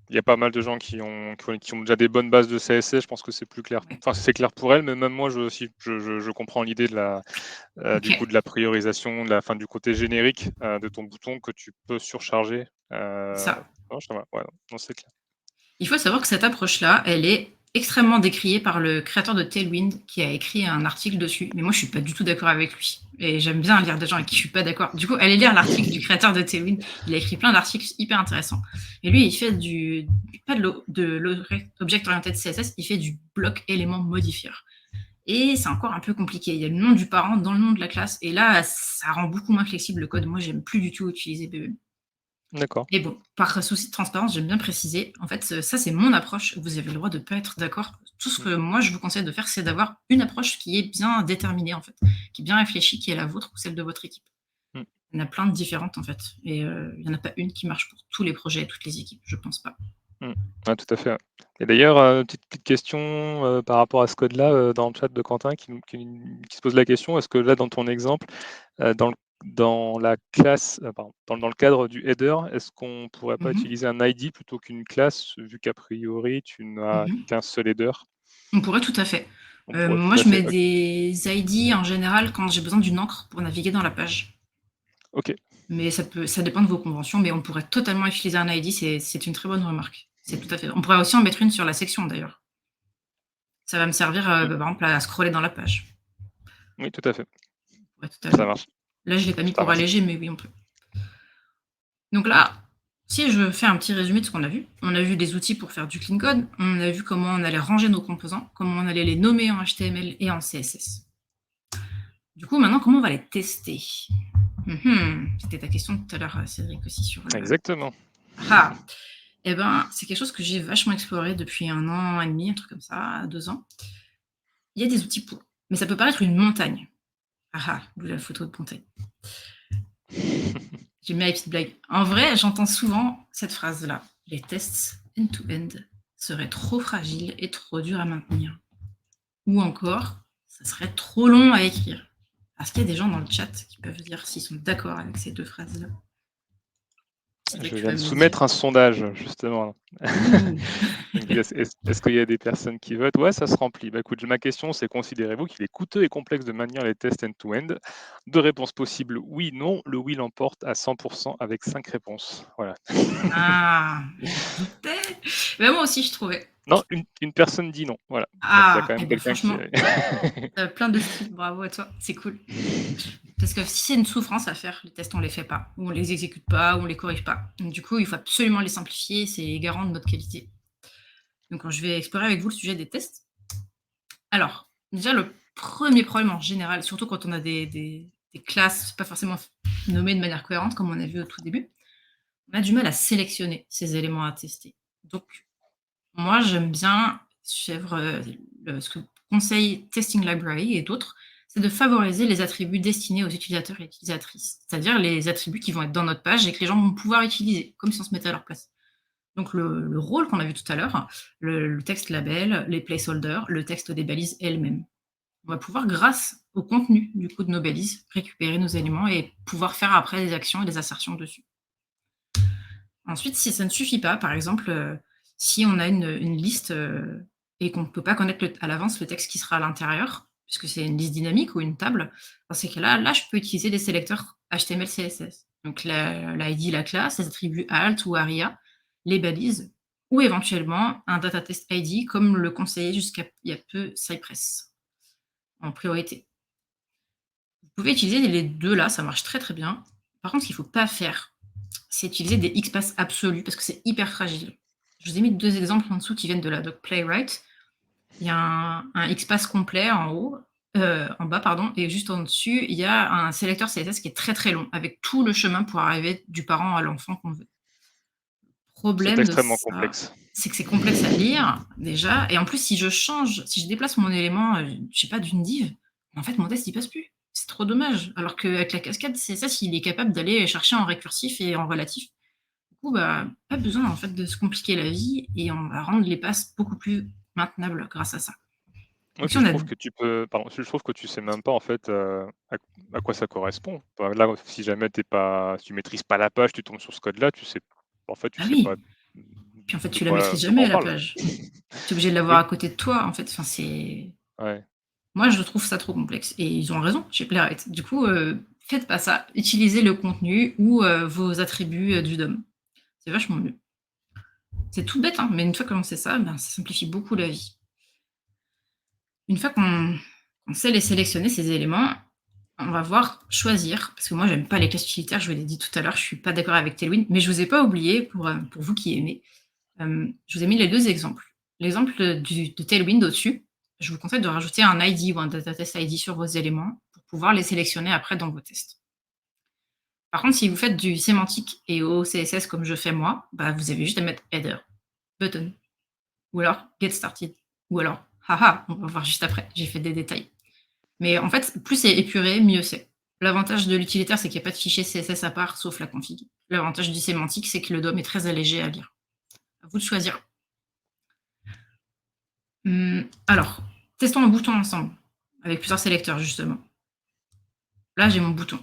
il y a pas mal de gens qui ont déjà des bonnes bases de CSS, je pense que c'est plus clair. ouais. Enfin, c'est clair pour elles, mais même moi, je aussi, je comprends l'idée du coup, OK, de la priorisation, du côté générique, de ton bouton que tu peux surcharger. c'est ça. Non, ouais, non, c'est clair. Il faut savoir que cette approche-là, elle est extrêmement décriée par le créateur de Tailwind qui a écrit un article dessus. Mais moi, je suis pas du tout d'accord avec lui. Et j'aime bien lire des gens avec qui je suis pas d'accord. Du coup, allez lire l'article du créateur de Tailwind. Il a écrit plein d'articles hyper intéressants. Et lui, il fait pas de l'object oriented CSS, il fait du bloc élément modifier. Et c'est encore un peu compliqué. Il y a le nom du parent dans le nom de la classe. Et là, ça rend beaucoup moins flexible le code. Moi, j'aime plus du tout utiliser BEM. D'accord. Et bon, par souci de transparence, j'aime bien préciser, en fait, ça, c'est mon approche. Vous avez le droit de ne pas être d'accord. Tout ce Mmh. que moi, je vous conseille de faire, c'est d'avoir une approche qui est bien déterminée, en fait, qui est bien réfléchie, qui est la vôtre ou celle de votre équipe. Mmh. Il y en a plein de différentes, en fait. Et il n'y en a pas une qui marche pour tous les projets et toutes les équipes, je pense pas. Mmh. Ouais, tout à fait, ouais. Et d'ailleurs, petite question, par rapport à ce code-là, dans le chat de Quentin qui se pose la question, est-ce que là, dans ton exemple, dans la classe, pardon, dans le cadre du header, est-ce qu'on pourrait pas Mhm. utiliser un ID plutôt qu'une classe, vu qu'a priori, tu n'as Mhm. qu'un seul header? On pourrait tout à fait. On pourrait Moi, tout à je fait, mets OK. des ID en général quand j'ai besoin d'une encre pour naviguer dans la page. OK. Mais ça dépend de vos conventions, mais on pourrait totalement utiliser un ID, c'est une très bonne remarque. C'est tout à fait on pourrait aussi en mettre une sur la section d'ailleurs. Ça va me servir, Mmh. par exemple, à scroller dans la page, Oui, tout à fait. pour être Ça totalement marche, là, je l'ai pas mis ça pour marche. alléger, mais oui, on peut. Donc là, si je fais un petit résumé de ce qu'on a vu, on a vu des outils pour faire du clean code, on a vu comment on allait ranger nos composants, comment on allait les nommer en HTML et en CSS. Du coup, maintenant, comment on va les tester? C'était ta question tout à l'heure, Cédric, aussi sur le Exactement. ah! Et ben, c'est quelque chose que j'ai vachement exploré depuis 1 an et demi, un truc comme ça, 2 ans. Il y a des outils pour, mais ça peut paraître une montagne. D'où la photo de montagne. J'aime bien les petites blagues. En vrai, j'entends souvent cette phrase-là: «Les tests end-to-end seraient trop fragiles et trop durs à maintenir». Ou encore: «Ça serait trop long à écrire». Est-ce qu'il y a des gens dans le chat qui peuvent dire s'ils sont d'accord avec ces 2 phrases-là? Cédric, Je tu viens vas de me dire. soumettre un sondage justement. Ouh! Donc est-ce qu'il y a des personnes qui votent? Ouais, ça se remplit. Bah, écoute, ma question, c'est considérez-vous qu'il est coûteux et complexe de maintenir les tests end-to-end? 2 réponses possibles: oui, non. Le oui l'emporte à 100 avec 5 réponses. Voilà. Ah! Je me doutais! Bah, moi aussi, je trouvais. Non, une personne dit non, voilà. Donc il y a Ah! quand Et même ben quelqu'un qui franchement, plein de style, bravo à toi, c'est cool. Parce que si c'est une souffrance à faire, les tests, on les fait pas, ou on les exécute pas, ou on les corrige pas. Donc du coup, il faut absolument les simplifier, c'est garant de notre qualité. Donc je vais explorer avec vous le sujet des tests. Alors, déjà le premier problème en général, surtout quand on a des classes pas forcément nommées de manière cohérente, comme on a vu au tout début, on a du mal à sélectionner ces éléments à tester. Donc moi, j'aime bien suivre, ce que conseille Testing Library et d'autres, c'est de favoriser les attributs destinés aux utilisateurs et utilisatrices. C'est-à-dire les attributs qui vont être dans notre page et que les gens vont pouvoir utiliser, comme si on se mettait à leur place. Donc le rôle qu'on a vu tout à l'heure, le texte label, les placeholders, le texte des balises elles-mêmes. On va pouvoir, grâce au contenu du coup de nos balises, récupérer nos éléments et pouvoir faire après des actions et des assertions dessus. Ensuite, si ça ne suffit pas, par exemple, si on a une liste, et qu'on ne peut pas connaître à l'avance le texte qui sera à l'intérieur, puisque c'est une liste dynamique ou une table, dans ces cas-là, je peux utiliser des sélecteurs HTML, CSS. Donc l'ID, la classe, les attributs alt ou aria, les balises, ou éventuellement un data test ID, comme le conseillait jusqu'à il y a peu Cypress, en priorité. Vous pouvez utiliser les 2 là, ça marche très, très bien. Par contre, ce qu'il ne faut pas faire, c'est utiliser des XPath absolus parce que c'est hyper fragile. Je vous ai mis 2 exemples en dessous qui viennent de la doc Playwright. Il y a un XPath complet en haut, en bas pardon, et juste en dessus, il y a un sélecteur CSS qui est très, très long, avec tout le chemin pour arriver du parent à l'enfant qu'on veut. c'est Problème de extrêmement ça, complexe. c'est que c'est complexe à lire déjà, et en plus si je déplace mon élément, je sais pas, d'une div, en fait mon test il passe plus. C'est trop dommage. Alors qu'avec la cascade CSS, il est capable d'aller chercher en récursif et en relatif. Du coup, bah, pas besoin en fait de se compliquer la vie et on va rendre les passes beaucoup plus maintenables grâce à ça. Oui, Donc si puis on je a trouve que tu peux pardon, je trouve que tu sais même pas en fait, à quoi ça correspond. Bah, là, si jamais si tu maîtrises pas la page, tu tombes sur ce code-là, en fait, tu ah sais oui, pas puis en fait tu la maîtrises de quoi jamais on la parle. page. Tu es obligé de l'avoir Oui, à côté de toi en fait, enfin c'est ouais. moi je trouve ça trop complexe et ils ont raison chez Playwright. Du coup, faites pas ça, utilisez le contenu ou vos attributs, du DOM. C'est vachement mieux. C'est tout bête, hein, mais une fois qu'on sait ça, ben, ça simplifie beaucoup la vie. Une fois qu'on sait les sélectionner ces éléments, on va voir choisir, parce que moi j'aime pas les classes utilitaires, je vous l'ai dit tout à l'heure, je suis pas d'accord avec Tailwind, mais je vous ai pas oublié pour vous qui aimez. Je vous ai mis les 2 exemples. L'exemple de Tailwind au-dessus, je vous conseille de rajouter un ID ou un data test ID sur vos éléments pour pouvoir les sélectionner après dans vos tests. Par contre, si vous faites du sémantique et au CSS comme je fais moi, bah, vous avez juste à mettre header, button, ou alors get started, ou alors haha, on va voir juste après, j'ai fait des détails. Mais en fait, plus c'est épuré, mieux c'est. L'avantage de l'utilitaire, c'est qu'il n'y a pas de fichier CSS à part, sauf la config. L'avantage du sémantique, c'est que le DOM est très allégé à lire. À vous de choisir. Alors, testons un bouton ensemble, avec plusieurs sélecteurs justement. Là, j'ai mon bouton.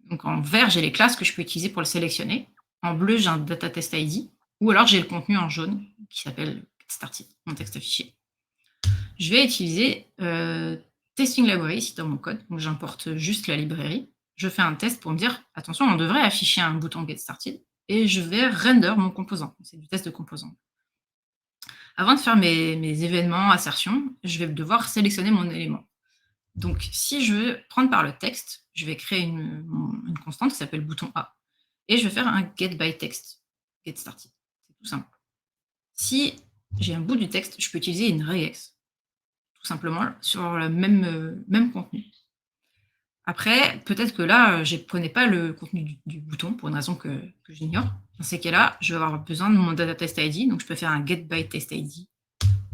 Donc en vert, j'ai les classes que je peux utiliser pour le sélectionner. En bleu, j'ai un data test ID. Ou alors j'ai le contenu en jaune qui s'appelle Started, mon texte affiché. Je vais utiliser Testing Library ici dans mon code. Donc j'importe juste la librairie. Je fais un test pour me dire, attention, on devrait afficher un bouton Get Started. Et je vais render mon composant. C'est du test de composant. Avant de faire mes événements, assertions, je vais devoir sélectionner mon élément. Donc, si je veux prendre par le texte, je vais créer une constante qui s'appelle bouton A. Et je vais faire un get by text, get started. C'est tout simple. Si j'ai un bout du texte, je peux utiliser une regex, tout simplement sur le même contenu. Après, peut-être que là, je ne connais pas le contenu du bouton pour une raison que j'ignore. Dans ces cas-là, je vais avoir besoin de mon data test ID, donc je peux faire un get by test ID.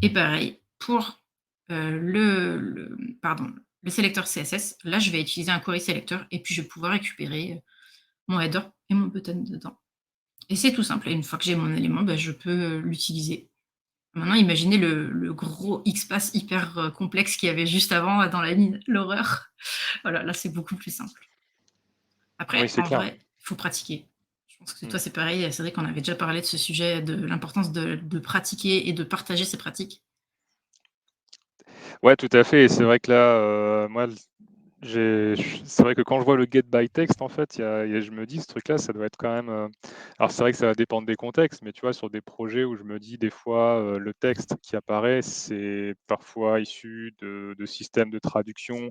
Et pareil, pour le sélecteur CSS, là, je vais utiliser un query selector et puis je vais pouvoir récupérer mon header et mon button dedans. Et c'est tout simple. Et une fois que j'ai mon élément, je peux l'utiliser. Maintenant, imaginez le gros XPath hyper complexe qu'il y avait juste avant dans la ligne, l'horreur. Voilà, là, c'est beaucoup plus simple. Oui, Après, c'est en clair. vrai, il faut pratiquer. Je pense que Mmh. toi, c'est pareil. C'est vrai qu'on avait déjà parlé de ce sujet, de l'importance de pratiquer et de partager ses pratiques. Ouais, tout à fait et c'est vrai que là, moi, c'est vrai que quand je vois le get by text, en fait, je me dis: «Ce truc-là, ça doit être quand même», alors c'est vrai que ça va dépendre des contextes, mais tu vois, sur des projets où je me dis des fois, le texte qui apparaît, c'est parfois issu de systèmes de traduction,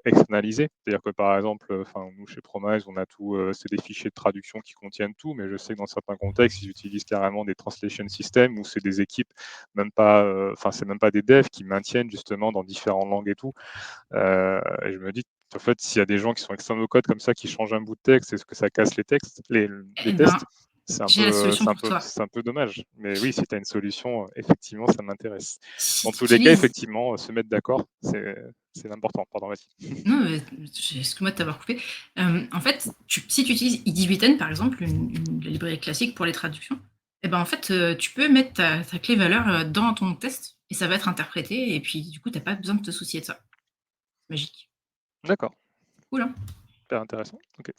externalisés. C'est-à-dire que, par exemple, enfin, nous, chez Promise, on a tout, c'est des fichiers de traduction qui contiennent tout, mais je sais que dans certains contextes, ils utilisent carrément des translation systems où c'est des équipes même pas, enfin, c'est même pas des devs qui maintiennent justement dans différentes langues et tout. Et je me dis, en fait, s'il y a des gens qui sont externes au code comme ça, qui changent un bout de texte, est-ce que ça casse les textes, les Eh ben, tests? C'est un j'ai la peu, solution pour toi. c'est un peu dommage. Mais oui, si tu as une solution, effectivement, ça m'intéresse. Si Dans tu tous les cas, utilises effectivement, se mettre d'accord, c'est important. Pardon, vas-y. non, excuse-moi de t'avoir coupé. En fait, si tu utilises ID8N, par exemple, une librairie classique pour les traductions, eh ben, en fait, tu peux mettre ta clé valeur dans ton test et ça va être interprété. Et puis, du coup, tu n'as pas besoin de te soucier de ça. Magique. D'accord, Cool, hein. super intéressant. Ok.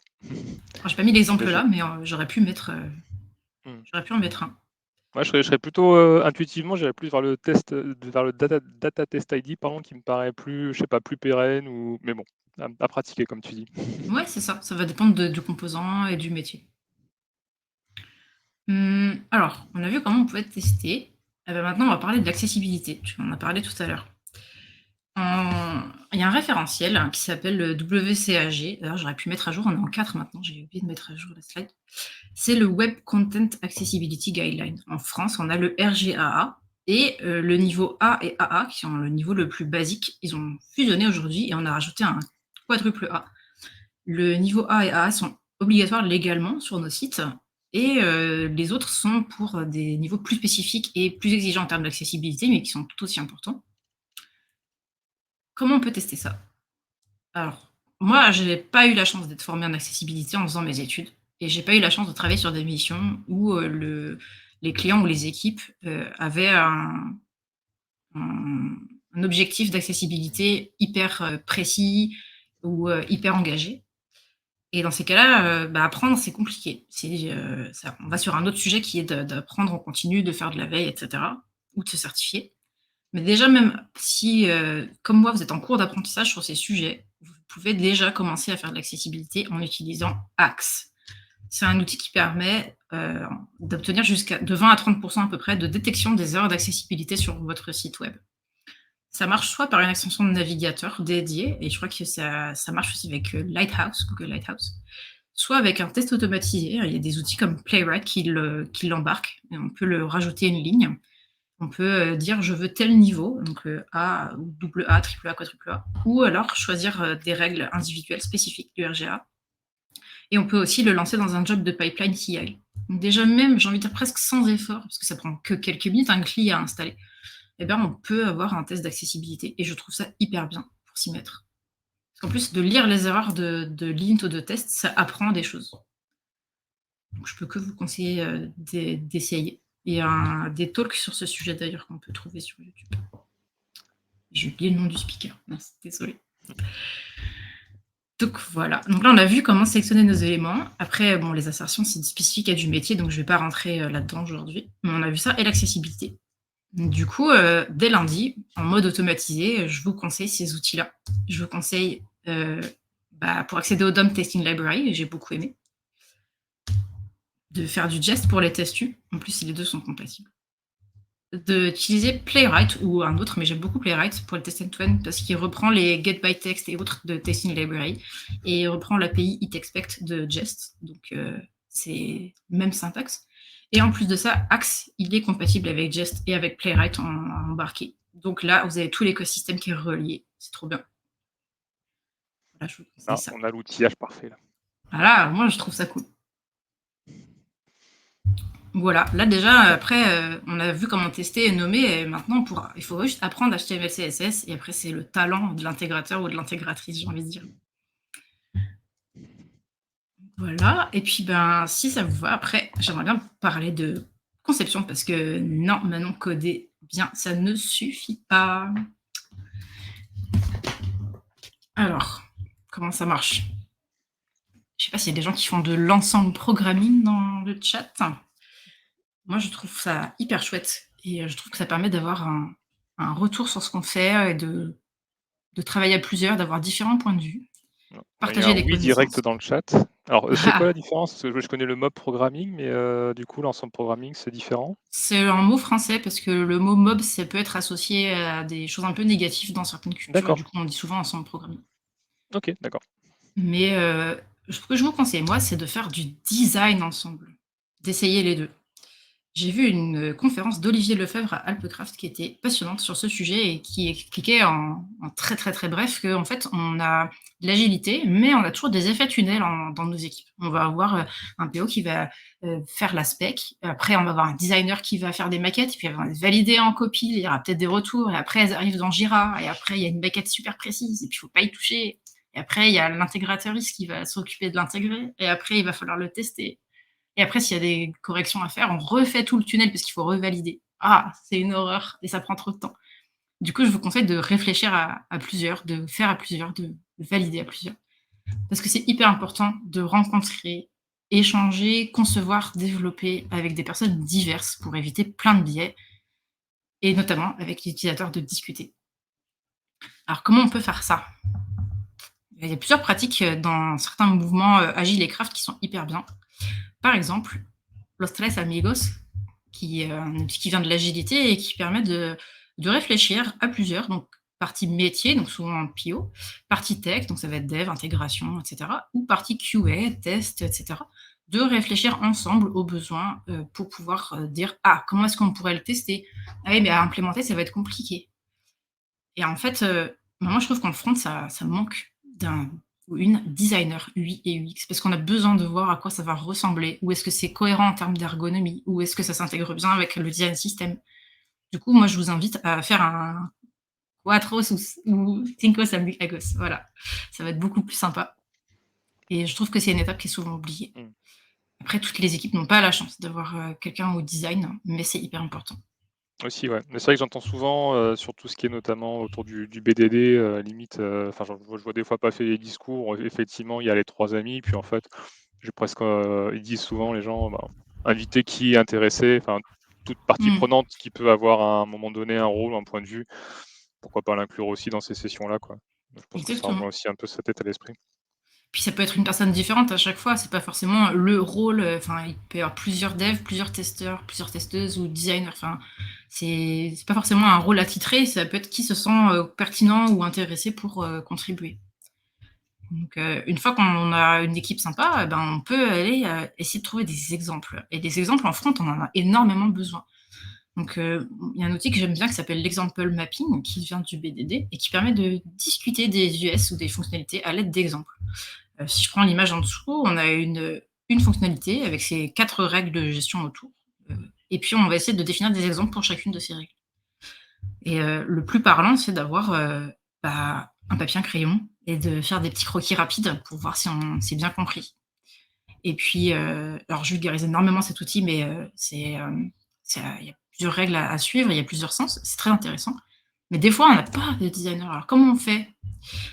Alors, j'ai pas mis l'exemple Mais là, mais hmm. j'aurais pu en mettre un. Moi, je serais plutôt intuitivement, j'irais plus vers le test, vers le data test ID, pardon, qui me paraît plus, je sais pas, plus pérenne ou, mais bon, à pratiquer comme tu dis. Ouais, c'est ça. Ça va dépendre du composant et du métier. Alors, on a vu comment on pouvait tester. Eh ben, maintenant, on va parler de l'accessibilité. Tu en as parlé tout à l'heure. Il y a un référentiel qui s'appelle le WCAG. D'ailleurs, j'aurais pu mettre à jour, on est en 4 maintenant, j'ai oublié de mettre à jour la slide. C'est le Web Content Accessibility Guideline. En France, on a le RGAA et le niveau A et AA, qui sont le niveau le plus basique, ils ont fusionné aujourd'hui et on a rajouté un quadruple A. Le niveau A et AA sont obligatoires légalement sur nos sites et les autres sont pour des niveaux plus spécifiques et plus exigeants en termes d'accessibilité, mais qui sont tout aussi importants. Comment on peut tester ça? Alors, moi, j'ai pas eu la chance d'être formée en accessibilité en faisant mes études et j'ai pas eu la chance de travailler sur des missions où, les clients ou les équipes, avaient un un objectif d'accessibilité hyper, précis ou, hyper engagé et dans ces cas-là, apprendre, c'est compliqué. On va sur un autre sujet qui est d'apprendre en continu, de faire de la veille et cetera ou de se certifier. Mais déjà, même si, comme moi, vous êtes en cours d'apprentissage sur ces sujets, vous pouvez déjà commencer à faire de l'accessibilité en utilisant Axe. C'est un outil qui permet d'obtenir jusqu'à de 20 à 30 à peu près de détection des erreurs d'accessibilité sur votre site web. Ça marche soit par une extension de navigateur dédiée, et je crois que ça marche aussi avec Lighthouse, Google Lighthouse, soit avec un test automatisé. Il y a des outils comme Playwright qui l'embarquent, et on peut le rajouter une ligne. On peut dire je veux tel niveau, donc A ou double A, triple A, quadruple A, ou alors choisir des règles individuelles spécifiques du RGA. Et on peut aussi le lancer dans un job de pipeline CI. Donc déjà même, j'ai envie de dire presque sans effort, parce que ça prend que quelques minutes un CLI à installer, eh bien on peut avoir un test d'accessibilité. Et je trouve ça hyper bien pour s'y mettre. Parce qu'en plus de lire les erreurs de l'int ou de test, ça apprend des choses. Donc je peux que vous conseiller d'essayer. Il y a des talks sur ce sujet d'ailleurs qu'on peut trouver sur YouTube. J'ai oublié le nom du speaker. Mince, désolé. Donc voilà. Donc là, on a vu comment sélectionner nos éléments. Après, bon, les assertions, c'est spécifique à du métier, donc je ne vais pas rentrer là-dedans aujourd'hui. Mais on a vu ça et l'accessibilité. Du coup, dès lundi, en mode automatisé, je vous conseille ces outils-là. Je vous conseille, pour accéder au DOM Testing Library, j'ai beaucoup aimé, de faire du Jest pour les tests U. En plus, les deux sont compatibles. D'utiliser Playwright ou un autre, mais j'aime beaucoup Playwright pour le test end-to-end parce qu'il reprend les get by text et autres de Testing Library et il reprend l'API itexpect de Jest, donc c'est même syntaxe. Et en plus de ça, Axe, il est compatible avec Jest et avec Playwright en embarqué. Donc là, vous avez tout l'écosystème qui est relié. C'est trop bien. Voilà, je vous conseille Ah, ça. on a l'outillage parfait là. Voilà, moi je trouve ça cool. Voilà, là déjà, après, on a vu comment tester et nommer, et maintenant, il faut juste apprendre HTML, CSS, et après, c'est le talent de l'intégrateur ou de l'intégratrice, j'ai envie de dire. Voilà, et puis, ben, si ça vous va, après, j'aimerais bien parler de conception, parce que non, maintenant, coder bien, ça ne suffit pas. Alors, comment ça marche? Je sais pas s'il y a des gens qui font de l'ensemble programming dans le chat. Moi, je trouve ça hyper chouette et je trouve que ça permet d'avoir un retour sur ce qu'on fait et de travailler à plusieurs, d'avoir différents points de vue, Il y a partager un des oui direct connaissances. dans le chat. Alors, c'est quoi Ah! la différence? Parce que je connais le mob programming, mais du coup, l'ensemble programming, c'est différent? C'est un mot français parce que le mot mob, ça peut être associé à des choses un peu négatives dans certaines cultures et D'accord. du coup, on dit souvent ensemble programming. OK, d'accord. Mais ce que je vous conseille, moi, c'est de faire du design ensemble, d'essayer les 2. J'ai vu une conférence d'Olivier Lefebvre à Alpecraft qui était passionnante sur ce sujet et qui expliquait en très, très, très bref qu'en fait, on a de l'agilité, mais on a toujours des effets tunnels dans nos équipes. On va avoir un PO qui va faire la spec, après on va avoir un designer qui va faire des maquettes, puis elle va valider en copie, il y aura peut-être des retours, et après elles arrivent dans Jira, et après il y a une maquette super précise, et puis il ne faut pas y toucher. Et après, il y a l'intégrateuriste qui va s'occuper de l'intégrer, et après, il va falloir le tester. Et après, s'il y a des corrections à faire, on refait tout le tunnel parce qu'il faut revalider. Ah, c'est une horreur et ça prend trop de temps. Du coup, je vous conseille de réfléchir à plusieurs, de faire à plusieurs, de valider à plusieurs. Parce que c'est hyper important de rencontrer, échanger, concevoir, développer avec des personnes diverses pour éviter plein de biais et notamment avec les utilisateurs de discuter. Alors, comment on peut faire ça? Il y a plusieurs pratiques dans certains mouvements agiles et craft qui sont hyper bien. Par exemple, Los Tres Amigos, qui est un outil qui vient de l'agilité et qui permet de réfléchir à plusieurs, donc partie métier, donc souvent en PO, partie tech, donc ça va être dev, intégration, et cetera, ou partie QA, test, et cetera, de réfléchir ensemble aux besoins, pour pouvoir, dire: «Ah, comment est-ce qu'on pourrait le tester? Ah oui, mais à implémenter, ça va être compliqué». Et en fait, moi je trouve qu'en front, ça manque d'un ou une designer UI et UX parce qu'on a besoin de voir à quoi ça va ressembler. Ou est-ce que c'est cohérent en termes d'ergonomie? Ou est-ce que ça s'intègre bien avec le design system? Du coup, moi je vous invite à faire un Quatros ou Cinco Amigos, voilà. Ça va être beaucoup plus sympa et je trouve que c'est une étape qui est souvent oubliée. Mmh. Après toutes les équipes n'ont pas la chance d'avoir, quelqu'un au design, mais c'est hyper important. Aussi, ouais. Mais c'est vrai que j'entends souvent, sur tout ce qui est notamment autour du BDD, limite, enfin, je vois des fois passer les discours où effectivement, il y a les 3 amis, puis en fait, j'ai presque, ils disent souvent les gens, bah, inviter qui est intéressé, enfin, toute partie Mmh, prenante qui peut avoir à un moment donné un rôle, un point de vue, pourquoi pas l'inclure aussi dans ces sessions-là, quoi. Je pense que ça rejoint exactement. aussi un peu cet état d'esprit. Puis ça peut être une personne différente à chaque fois, c'est pas forcément le rôle, enfin, il peut y avoir plusieurs devs, plusieurs testeurs, plusieurs testeuses ou designers, enfin, c'est pas forcément un rôle attitré, ça peut être qui se sent, pertinent ou intéressé pour, contribuer. Donc une fois qu'on a une équipe sympa, ben, on peut aller, essayer de trouver des exemples et des exemples en front, on en a énormément besoin. Donc il y a un outil que j'aime bien qui s'appelle l'example mapping, qui vient du BDD et qui permet de discuter des US ou des fonctionnalités à l'aide d'exemples. Si je prends l'image en dessous, on a une fonctionnalité avec ses 4 règles de gestion autour, et puis on va essayer de définir des exemples pour chacune de ces règles. Et le plus parlant, c'est d'avoir, bah, un papier, un crayon et de faire des petits croquis rapides pour voir si on s'est bien compris. Et puis, alors je vulgarise énormément cet outil, mais il y a plusieurs règles à suivre, il y a plusieurs sens, c'est très intéressant. Mais des fois, on n'a pas de designer. Alors comment on fait?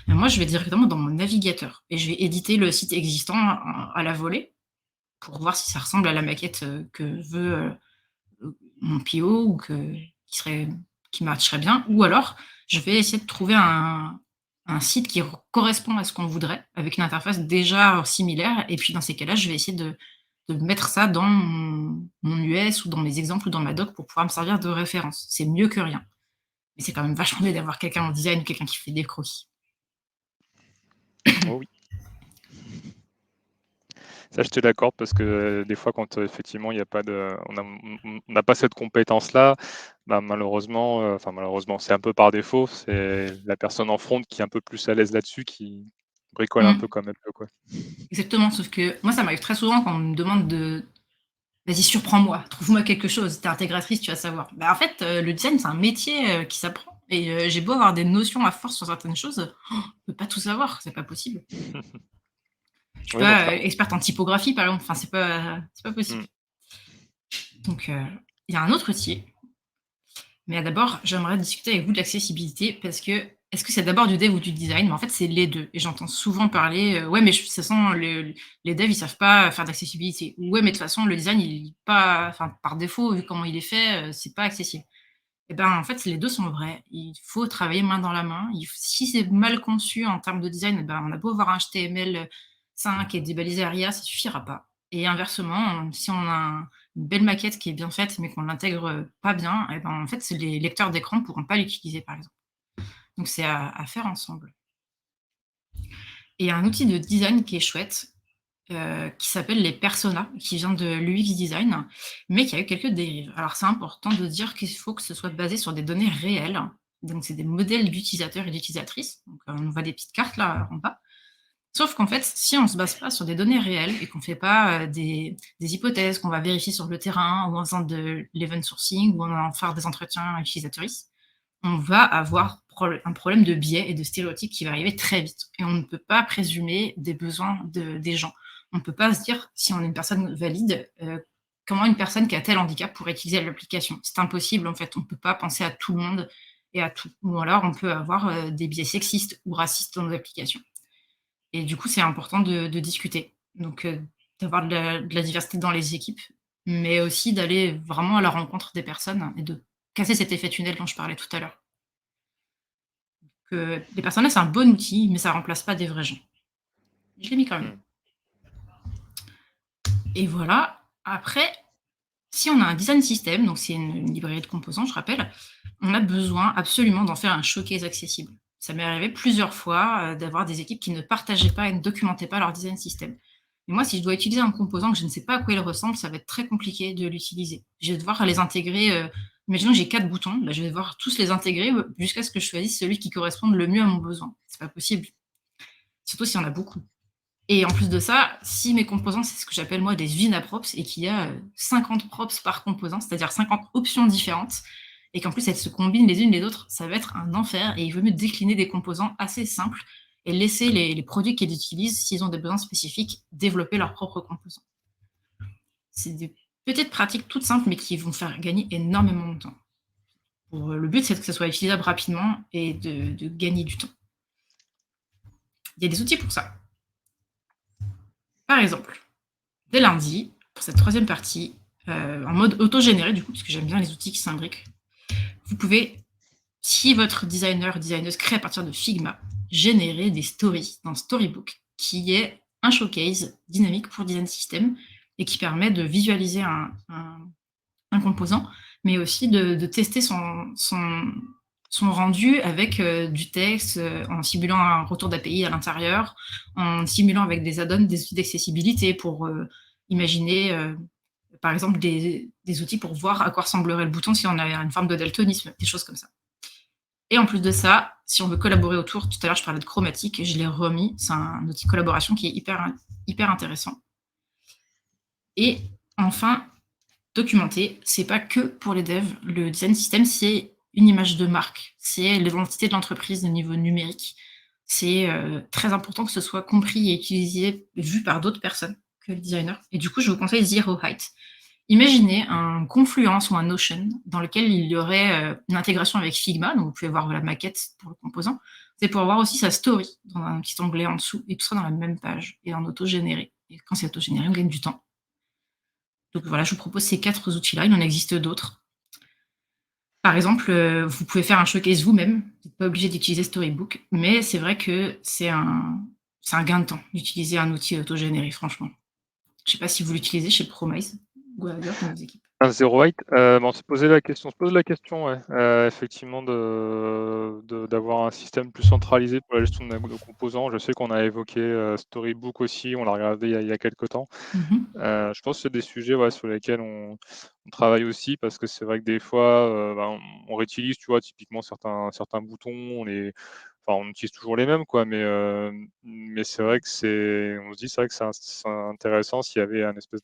Moi, je vais directement dans mon navigateur et je vais éditer le site existant à la volée pour voir si ça ressemble à la maquette, que veut, mon PO ou qui serait qui matcherait bien. Ou alors, je vais essayer de trouver un site qui correspond à ce qu'on voudrait, avec une interface déjà similaire et puis dans ces cas-là, je vais essayer de de mettre ça dans mon US ou dans mes exemples ou dans ma doc pour pouvoir me servir de référence. C'est mieux que rien. Mais c'est quand même vachement mieux d'avoir quelqu'un en design ou quelqu'un qui fait des croquis. Oh oui. Ça, je te l'accorde parce que des fois, quand effectivement, il y a pas de, on n'a pas cette compétence-là, bah, malheureusement, enfin malheureusement, c'est un peu par défaut, c'est la personne en front qui est un peu plus à l'aise là-dessus qui bricole un peu Mmh. comme elle peut, quoi. Exactement, sauf que moi, ça m'arrive très souvent quand on me demande de vas-y, surprends-moi, trouve-moi quelque chose. Tu es intégratrice, tu vas savoir. Bah, en fait, le design, c'est un métier, qui s'apprend et j'ai beau avoir des notions à force sur certaines choses, je peux pas tout savoir, c'est pas possible. Je suis Oui, non, pas, clairement. experte en typographie, par exemple, enfin, c'est pas possible. Mmh. Donc il y a un autre outil, mais d'abord, j'aimerais discuter avec vous de l'accessibilité parce que est-ce que c'est d'abord du dev ou du design? Mais en fait, c'est les 2 et j'entends souvent parler, «Ouais, mais de toute façon, les devs, ils savent pas faire d'accessibilité» ou «Ouais, mais de toute façon, le design, il est pas enfin, par défaut, vu comment il est fait, c'est pas accessible». Et ben, en fait, les 2 sont vrais. Il faut travailler main dans la main. Il f Si c'est mal conçu en termes de design, et ben, on a beau avoir un HTML5 et des balises ARIA, ça suffira pas. Et inversement, si on a une belle maquette qui est bien faite, mais qu'on l'intègre, pas bien, et ben, en fait, c'est les lecteurs d'écran pourront pas l'utiliser, par exemple. Donc c'est à faire ensemble. Et il y a un outil de design qui est chouette, qui s'appelle les personas, qui vient de l'UX design, mais qui a eu quelques dérives. Alors c'est important de dire qu'il faut que ce soit basé sur des données réelles, donc c'est des modèles d'utilisateurs et d'utilisatrices, donc on voit des petites cartes là en bas. Sauf qu'en fait, si on ne se base pas sur des données réelles et qu'on ne fait pas des hypothèses qu'on va vérifier sur le terrain ou en faisant de l'event sourcing ou en allant faire des entretiens utilisateuristes, on va avoir un problème de biais et de stéréotypes qui va arriver très vite. Et on ne peut pas présumer des besoins des gens. On ne peut pas se dire, si on est une personne valide, comment une personne qui a tel handicap pourrait utiliser l'application. C'est impossible, en fait. On ne peut pas penser à tout le monde et à tout. Ou alors, on peut avoir des biais sexistes ou racistes dans nos applications. Et du coup, c'est important de discuter. Donc, d'avoir de la diversité dans les équipes, mais aussi d'aller vraiment à la rencontre des personnes et de casser cet effet tunnel dont je parlais tout à l'heure. Que les personnages, c'est un bon outil, mais ça remplace pas des vrais gens. Je l'ai mis quand même. Mmh. Et voilà. Après, si on a un design system, donc c'est une librairie de composants, je rappelle, on a besoin absolument d'en faire un showcase accessible. Ça m'est arrivé plusieurs fois d'avoir des équipes qui ne partageaient pas et ne documentaient pas leur design system. Et moi, si je dois utiliser un composant que je ne sais pas à quoi il ressemble, ça va être très compliqué de l'utiliser. Je vais devoir les intégrer. Imaginons que j'ai 4 boutons, bah, je vais devoir tous les intégrer jusqu'à ce que je choisisse celui qui corresponde le mieux à mon besoin. C'est pas possible, surtout si on a beaucoup. Et en plus de ça, si mes composants, c'est ce que j'appelle moi des VINA props et qu'il y a 50 props par composant, c'est-à-dire 50 options différentes, et qu'en plus elles se combinent les unes les autres, ça va être un enfer. Et il vaut mieux décliner des composants assez simples et laisser les produits qu'ils utilisent, s'ils ont des besoins spécifiques, développer leurs propres composants. C'est des petites pratiques toutes simples, mais qui vont faire gagner énormément de temps. Le but, c'est que ça soit utilisable rapidement et de gagner du temps. Il y a des outils pour ça. Par exemple, dès lundi, pour cette troisième partie, en mode auto-généré, du coup, parce que j'aime bien les outils qui s'imbriquent, vous pouvez, si votre designer ou designeuse crée à partir de Figma, générer des stories dans Storybook, qui est un showcase dynamique pour design system et qui permet de visualiser un composant, mais aussi de tester son rendu avec du texte, en simulant un retour d'API à l'intérieur, en simulant avec des add-ons, des outils d'accessibilité pour imaginer, par exemple, des outils pour voir à quoi ressemblerait le bouton si on a une forme de daltonisme, des choses comme ça. Et en plus de ça, si on veut collaborer autour, tout à l'heure je parlais de chromatique, je l'ai remis, c'est un outil de collaboration qui est hyper intéressant. Et enfin, documenter, c'est pas que pour les devs. Le design system, c'est une image de marque, c'est l'identité de l'entreprise au niveau numérique. C'est très important que ce soit compris et utilisé, vu par d'autres personnes que le designer. Et du coup, je vous conseille Zero Height. Imaginez un Confluence ou un Notion dans lequel il y aurait une intégration avec Figma, donc vous pouvez voir la maquette pour le composant. C'est pour voir aussi sa story dans un petit onglet en dessous, et tout ça dans la même page et en auto-généré. Et quand c'est auto-généré, on gagne du temps. Donc voilà, je vous propose ces 4 outils-là, il en existe d'autres. Par exemple, vous pouvez faire un showcase vous-même, vous n'êtes pas obligé d'utiliser Storybook, mais c'est vrai que c'est un gain de temps d'utiliser un outil auto-généré, franchement. Je sais pas si vous l'utilisez chez Promise ou ailleurs dans vos équipes? Un zero weight, on se pose la question, ouais, effectivement d'avoir un système plus centralisé pour la gestion de nos composants. Je sais qu'on a évoqué, Storybook aussi, on l'a regardé il y a quelque temps. Mmh. Je pense que c'est des sujets, ouais, sur lesquels on travaille aussi parce que c'est vrai que des fois, on réutilise, tu vois, typiquement certains boutons, on utilise toujours les mêmes, quoi, mais c'est vrai que on se dit, c'est vrai que c'est intéressant s'il y avait un espèce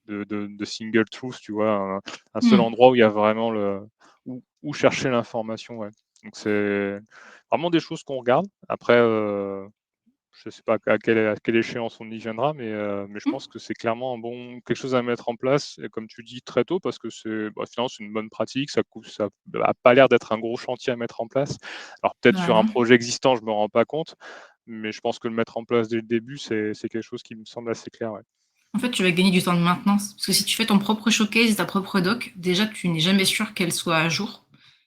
de single truth, tu vois? Un seul Mmh. endroit où il y a vraiment où chercher l'information, ouais. Donc c'est vraiment des choses qu'on regarde. Après, je sais pas à quelle échéance on y viendra, mais je Mmh. pense que c'est clairement quelque chose à mettre en place et comme tu dis, très tôt parce que finalement, c'est une bonne pratique, ça a pas l'air d'être un gros chantier à mettre en place. Alors peut-être Bah, sur un non. projet existant, je me rends pas compte, mais je pense que le mettre en place dès le début, c'est quelque chose qui me semble assez clair, ouais. En fait, tu vas gagner du temps de maintenance parce que si tu fais ton propre showcase, ta propre doc, déjà, tu n'es jamais sûr qu'elle soit à jour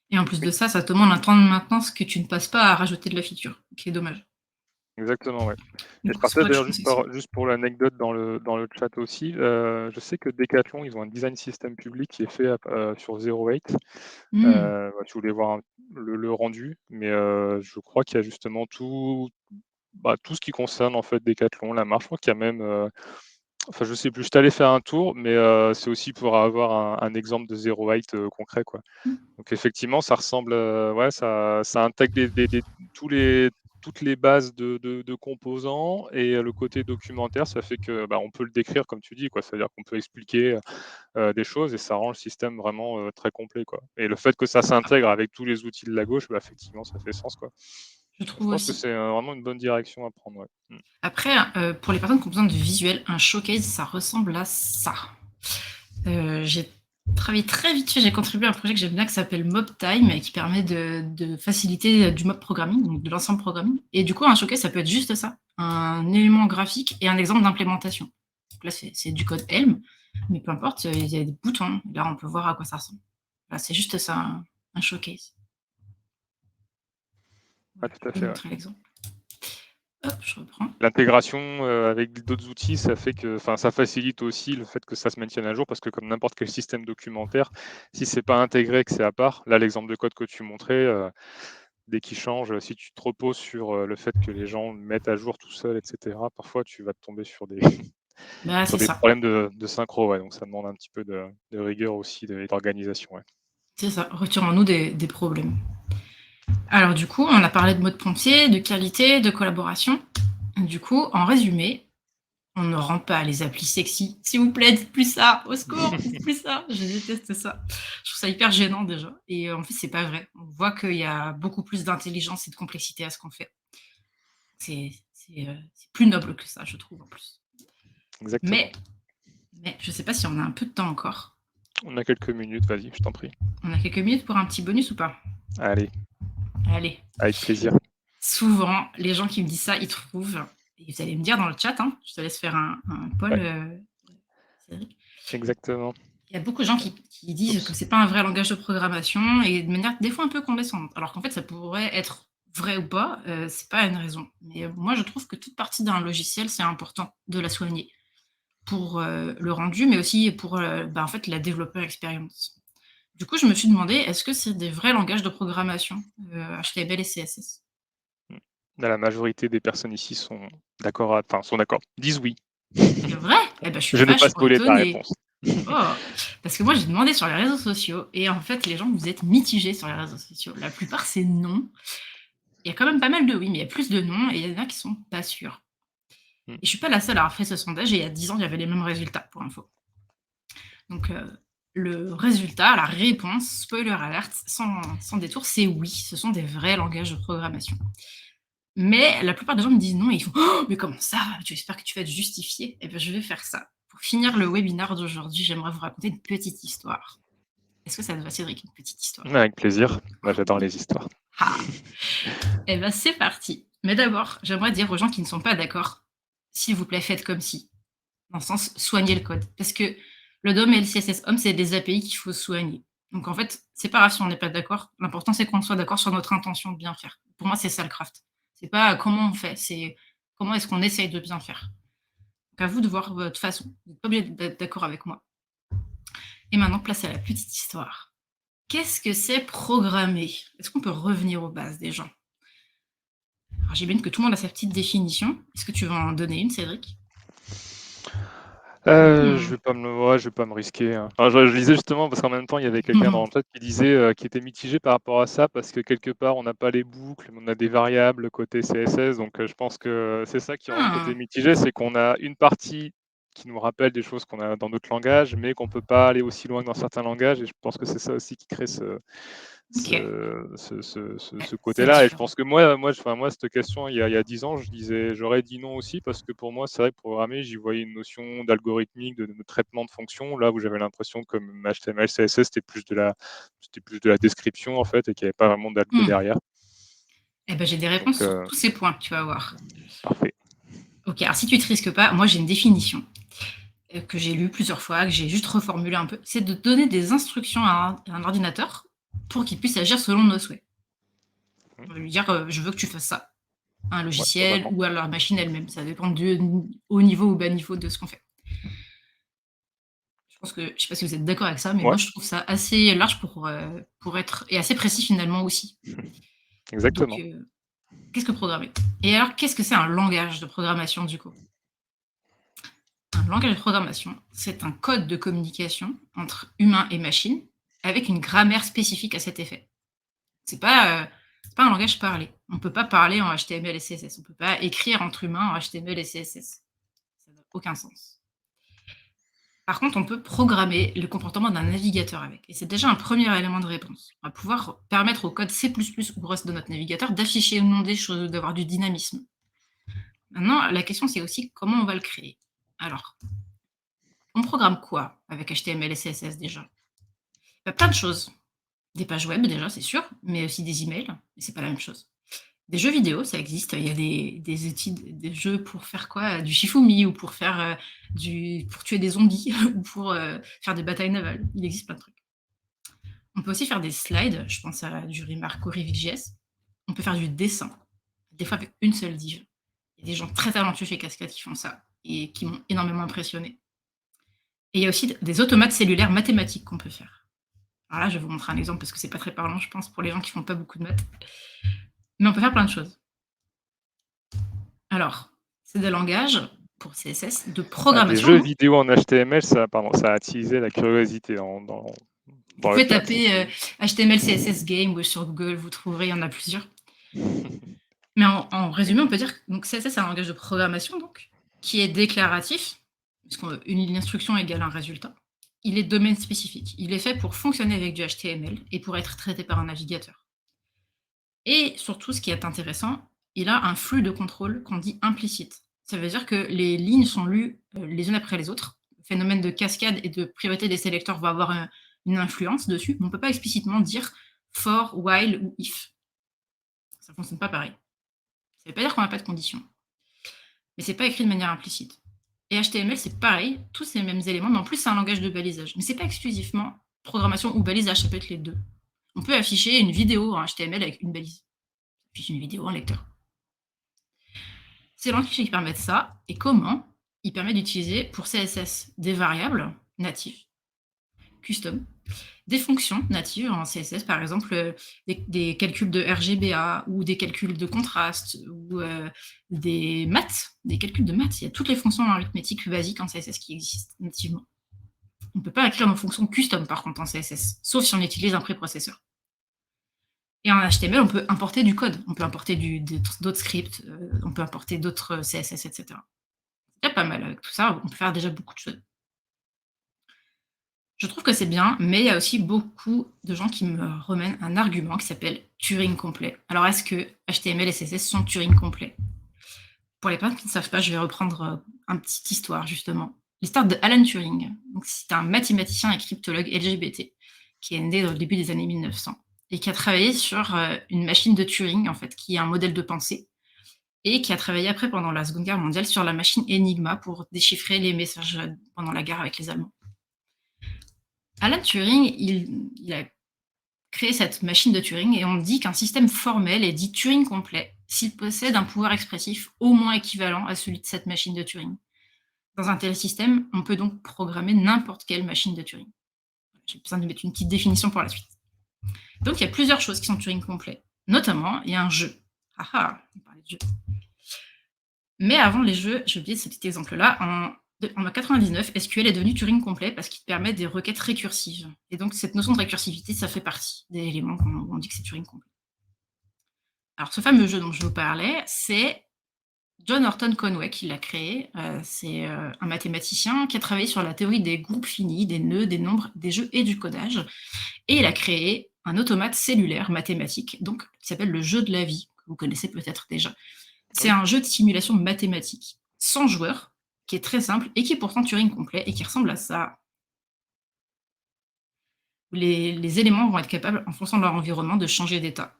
et en plus Oui. de ça te demande un temps de maintenance que tu ne passes pas à rajouter de la feature, qui est dommage. Exactement, ouais. Et je Donc c'est pour partage ça que je d'ailleurs conseille ça. juste pour l'anecdote dans le chat aussi, je sais que Decathlon, ils ont un design system public qui est fait sur Zero Eight. Mmh. Si vous voulez voir le rendu, mais je crois qu'il y a justement tout ce qui concerne en fait Decathlon, la marque. Je crois qu'il y a même, enfin je sais plus, je suis allé faire un tour, mais c'est aussi pour avoir un exemple de Zero Eight, concret, quoi. Mmh. Donc effectivement, ça ressemble, ouais, ça intègre tous les toutes les bases de composants et le côté documentaire, ça fait que, on peut le décrire comme tu dis, quoi. C'est-à-dire qu'on peut expliquer, des choses et ça rend le système vraiment, très complet, quoi. Et le fait que ça s'intègre avec tous les outils de la gauche, effectivement, ça fait sens, quoi. Je Je trouve pense que aussi. c'est, vraiment une bonne direction à prendre, ouais. Mmh. Après, pour les personnes qui ont besoin de visuel, un showcase, ça ressemble à ça. J'ai travaillé très vite fait, j'ai contribué à un projet que j'aime bien qui s'appelle Mob Time et qui permet de faciliter du mob programming, donc de l'ensemble programming. Et du coup, un showcase, ça peut être juste ça, un élément graphique et un exemple d'implémentation. Donc là, c'est du code Helm, mais peu importe, il y a des boutons. Là, on peut voir à quoi ça ressemble. Là, c'est juste ça, un showcase. Ouais, Voilà, je tout à peux fait, ouais. montrer l'exemple. Hop, je reprends. L'intégration, avec d'autres outils, ça fait que ça facilite aussi le fait que ça se maintienne à jour parce que comme n'importe quel système documentaire, si c'est pas intégré, que c'est à part, là, l'exemple de code que tu montrais, dès qu'il change, si tu te reposes sur, le fait que les gens le mettent à jour tout seuls et cetera, parfois tu vas tomber sur des Bah, sur c'est des ça. problèmes de synchro, ouais, donc ça demande un petit peu de rigueur aussi et d'organisation, ouais. C'est ça. Retirons-nous des problèmes. Alors du coup, on a parlé de mode pompier, de qualité, de collaboration. Du coup, en résumé, on ne rend pas les applis sexy. S'il vous plaît, dites plus ça. Au secours, dites plus ça. Je déteste ça. Je trouve ça hyper gênant déjà. Et en fait, c'est pas vrai. On voit qu'il y a beaucoup plus d'intelligence et de complexité à ce qu'on fait. C'est plus noble que ça, je trouve en plus. Exactement. Mais, mais je sais pas si on a un peu de temps encore. On a quelques minutes, vas-y, je t'en prie. On a quelques minutes pour un petit bonus ou pas? Allez, Allez. avec plaisir. Souvent, les gens qui me disent ça, ils trouvent, et vous allez me dire dans le chat, hein, je te laisse faire un poll, Ouais, Cédric. exactement. Il y a beaucoup de gens qui disent que Oups. c'est pas un vrai langage de programmation et de manière des fois un peu condescendante. Alors qu'en fait, ça pourrait être vrai ou pas, c'est pas une raison. Mais, moi, je trouve que toute partie d'un logiciel, c'est important de la soigner pour, le rendu, mais aussi pour, en fait, la développeur expérience. Du coup, je me suis demandé, est-ce que c'est des vrais langages de programmation, HTML et CSS? Mmh. Là, la majorité des personnes ici sont d'accord, disent oui. C'est vrai? Eh ben, je suis Je n'ai pas vachement spoilé ta étonnée. réponse. Oh! Parce que moi, j'ai demandé sur les réseaux sociaux et en fait, les gens, vous êtes mitigés sur les réseaux sociaux. La plupart, c'est non. Il y a quand même pas mal de oui, mais il y a plus de non et il y en a qui sont pas sûrs. Mmh. Et je suis pas la seule à avoir fait ce sondage et il y a 10 ans, il y avait les mêmes résultats, pour info. Donc, le résultat, la réponse, spoiler alert, sans détour, c'est oui, ce sont des vrais langages de programmation. Mais la plupart des gens me disent non et ils font: «Oh, mais comment ça? Tu espères que tu vas te justifier?» Eh ben, je vais faire ça. Pour finir le webinaire d'aujourd'hui, j'aimerais vous raconter une petite histoire. Est-ce que ça te va, Cédric, une petite histoire? Avec plaisir. Moi, j'adore Cool. les histoires. Ah! Eh ben, c'est parti. Mais d'abord, j'aimerais dire aux gens qui ne sont pas d'accord, s'il vous plaît, faites comme si. Dans le sens, soignez le code. Parce que le DOM et le CSS HOM, c'est des API qu'il faut soigner. Donc en fait, c'est pas grave si on n'est pas d'accord. L'important, c'est qu'on soit d'accord sur notre intention de bien faire. Pour moi, c'est ça le craft. C'est pas comment on fait, c'est comment est-ce qu'on essaye de bien faire. Donc à vous de voir votre façon. Vous n'êtes pas obligé d'être d'accord avec moi. Et maintenant, place à la petite histoire. Qu'est-ce que c'est programmer? Est-ce qu'on peut revenir aux bases déjà? Alors j'imagine que tout le monde a sa petite définition. Est-ce que tu veux en donner une, Cédric? Je Mmh. vais pas me ouais, je vais pas me risquer, hein. Enfin, je lisais justement parce qu'en même temps, il y avait quelqu'un dans le chat qui disait, qui était mitigé par rapport à ça parce que quelque part, on n'a pas les boucles, mais on a des variables côté CSS donc je pense que c'est ça qui rend le côté Ah! mitigé, c'est qu'on a une partie qui nous rappelle des choses qu'on a dans d'autres langages, mais qu'on peut pas aller aussi loin que dans certains langages et je pense que c'est ça aussi qui crée ce OK. Ouais, ce c'est côté-là et je différent. pense que moi cette question il y a 10 ans, j'aurais dit non aussi parce que pour moi, c'est vrai que programmer, j'y voyais une notion d'algorithmique, de traitement de fonctions, là où j'avais l'impression que comme HTML, CSS, c'était plus de la description en fait et qu'il y avait pas vraiment d'algo Mmh. derrière. Eh ben, j'ai des Donc réponses sur tous ces points, tu vas voir. parfait. OK, alors si tu te risques pas, moi j'ai une définition, que j'ai lue plusieurs fois, que j'ai juste reformulée un peu. C'est de donner des instructions à un ordinateur pour qu'il puisse agir selon nos souhaits. Mmh, On va lui dire, «Je veux que tu fasses ça», à un ouais, logiciel totalement. ou à la machine elle-même. Ça dépend du haut niveau ou bas niveau de ce qu'on fait. Je sais pas si vous êtes d'accord avec ça, mais Ouais, moi je trouve ça assez large pour être et assez précis finalement aussi. Donc exactement. qu'est-ce que programmer? Et alors qu'est-ce que c'est un langage de programmation du coup? Un langage de programmation, c'est un code de communication entre humain et machine avec une grammaire spécifique à cet effet. C'est pas un langage parlé. On ne peut pas parler en HTML et CSS. On ne peut pas écrire entre humains en HTML et CSS. Ça n'a aucun sens. Par contre, on peut programmer le comportement d'un navigateur avec. Et c'est déjà un premier élément de réponse. On va pouvoir permettre au code C++ ou Rust de notre navigateur d'afficher ou non des choses, d'avoir du dynamisme. Maintenant, la question, c'est aussi comment on va le créer. Alors, on programme quoi avec HTML et CSS déjà? Bah, plein de choses. Des pages web déjà, c'est sûr, mais aussi des emails, mais c'est pas la même chose. Des jeux vidéo, ça existe. Il y a des outils, des jeux pour faire quoi? Du Shifumi ou pour faire, pour tuer des zombies ou pour, faire des batailles navales. Il existe plein de trucs. On peut aussi faire des slides, je pense à du Remark ou Revit.js. On peut faire du dessin, des fois avec une seule div. Il y a des gens très talentueux chez Cascade qui font ça et qui m'ont énormément impressionné. Et il y a aussi des automates cellulaires mathématiques qu'on peut faire. Alors là, je vais vous montrer un exemple parce que c'est pas très parlant, je pense, pour les gens qui font pas beaucoup de maths. Mais on peut faire plein de choses. Alors, c'est des langages pour CSS de Ah, des programmation, jeux donc vidéo en HTML, ça a attisé la curiosité vous dans le pouvez chat. taper, HTML CSS game ou sur Google, vous trouverez, il y en a plusieurs. Mais en résumé, on peut dire que donc CSS, c'est un langage de programmation donc, qui est déclaratif, puisqu'une instruction égale un résultat. Il est domaine spécifique. Il est fait pour fonctionner avec du HTML et pour être traité par un navigateur. Et surtout, ce qui est intéressant, il a un flux de contrôle qu'on dit implicite. Ça veut dire que les lignes sont lues les unes après les autres. Le phénomène de cascade et de priorité des sélecteurs va avoir une influence dessus, mais on ne peut pas explicitement dire for, while ou if. Ça ne fonctionne pas pareil. Ça ne veut pas dire qu'on n'a pas de condition, mais c'est pas écrit de manière implicite. Et HTML, c'est pareil, tous ces mêmes éléments, mais en plus, c'est un langage de balisage. Mais c'est pas exclusivement programmation ou balisage, ça peut être les deux. On peut afficher une vidéo en HTML avec une balise. On affiche une vidéo en lecteur. C'est l'anti qui permet ça. Et comment? Il permet d'utiliser pour CSS des variables natives, custom, des fonctions natives en CSS, par exemple des calculs de RGBA ou des calculs de contraste ou des maths, des calculs de maths. Il y a toutes les fonctions arithmétiques basiques en CSS qui existent nativement. On ne peut pas écrire nos fonctions custom par contre en CSS, sauf si on utilise un préprocesseur. Et en HTML, on peut importer du code, on peut importer d'autres scripts, on peut importer d'autres CSS, etc. C'est pas mal avec tout ça, on peut faire déjà beaucoup de choses. Je trouve que c'est bien, mais il y a aussi beaucoup de gens qui me remènent un argument qui s'appelle Turing complet. Alors, est-ce que HTML et CSS sont Turing complets? Pour les personnes qui ne savent pas, je vais reprendre une petite histoire, justement. L'histoire de Alan Turing. Donc, c'est un mathématicien et cryptologue LGBT qui est né dans le début des années 1900 et qui a travaillé sur une machine de Turing, en fait, qui est un modèle de pensée, et qui a travaillé après, pendant la Seconde Guerre mondiale, sur la machine Enigma pour déchiffrer les messages pendant la guerre avec les Allemands. Alan Turing, il a créé cette machine de Turing et on dit qu'un système formel est dit Turing complet s'il possède un pouvoir expressif au moins équivalent à celui de cette machine de Turing. Dans un tel système, on peut donc programmer n'importe quelle machine de Turing. J'ai besoin de mettre une petite définition pour la suite. Donc, il y a plusieurs choses qui sont Turing complet. Notamment, il y a un jeu. Ah ah, on parlait de jeu. Mais avant les jeux, j'ai oublié ce petit exemple-là, en 99, SQL est devenu Turing complet parce qu'il permet des requêtes récursives. Et donc, cette notion de récursivité, ça fait partie des éléments où on dit que c'est Turing complet. Alors, ce fameux jeu dont je vous parlais, c'est John Horton Conway qui l'a créé. C'est un mathématicien qui a travaillé sur la théorie des groupes finis, des nœuds, des nombres, des jeux et du codage. Et il a créé un automate cellulaire mathématique, donc qui s'appelle le jeu de la vie, que vous connaissez peut-être déjà. C'est Oui. un jeu de simulation mathématique, sans joueurs, qui est très simple et qui est pourtant Turing complet et qui ressemble à ça. Les éléments vont être capables, en fonction de leur environnement, de changer d'état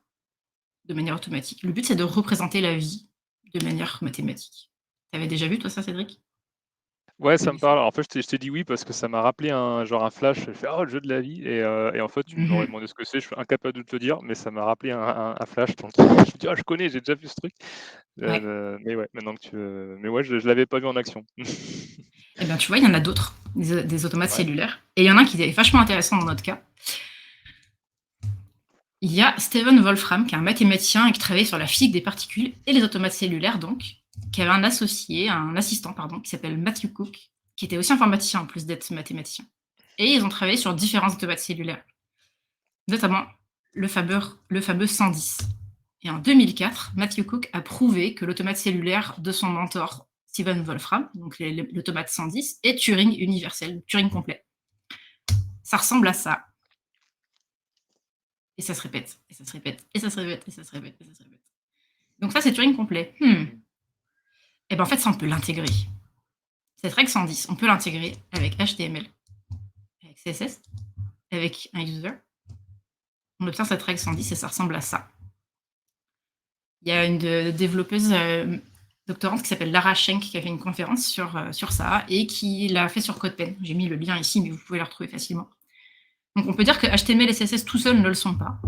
de manière automatique. Le but, c'est de représenter la vie de manière mathématique. Tu avais déjà vu, toi, ça, Cédric? Ouais, Tu ça me connaissais? parle. En fait, je t'ai dit oui parce que ça m'a rappelé un flash. Je fais: «Oh, le jeu de la vie» et en fait, tu m'aurais Mmh. demandé ce que c'est, je suis incapable de te le dire, mais ça m'a rappelé un flash donc je me dis: «Ah, je connais, j'ai déjà vu ce truc». Ouais. Mais ouais, maintenant que mais ouais, je l'avais pas vu en action. Et bien, tu vois, il y en a d'autres, des automates Ouais. cellulaires. Et il y en a un qui est vachement intéressant dans notre cas. Il y a Stephen Wolfram, qui est un mathématicien et qui travaillait sur la physique des particules et les automates cellulaires, donc, qui avait un assistant, pardon, qui s'appelle Matthew Cook, qui était aussi informaticien en plus d'être mathématicien. Et ils ont travaillé sur différents automates cellulaires, notamment le fameux 110. Et en 2004, Matthew Cook a prouvé que l'automate cellulaire de son mentor, Stephen Wolfram, donc l'automate 110, est Turing universel, Turing complet. Ça ressemble à ça. Et ça se répète, et ça se répète, et ça se répète, et ça se répète, et ça se répète. Donc ça, c'est Turing complet. Et ben en fait, ça, on peut l'intégrer. Cette règle 110, on peut l'intégrer avec HTML, avec CSS, avec un user. On obtient cette règle 110 et ça ressemble à ça. Il y a une développeuse doctorante qui s'appelle Lara Schenk qui a fait une conférence sur ça et qui l'a fait sur CodePen. J'ai mis le lien ici, mais vous pouvez la retrouver facilement. Donc on peut dire que HTML et CSS tout seuls ne le sont pas,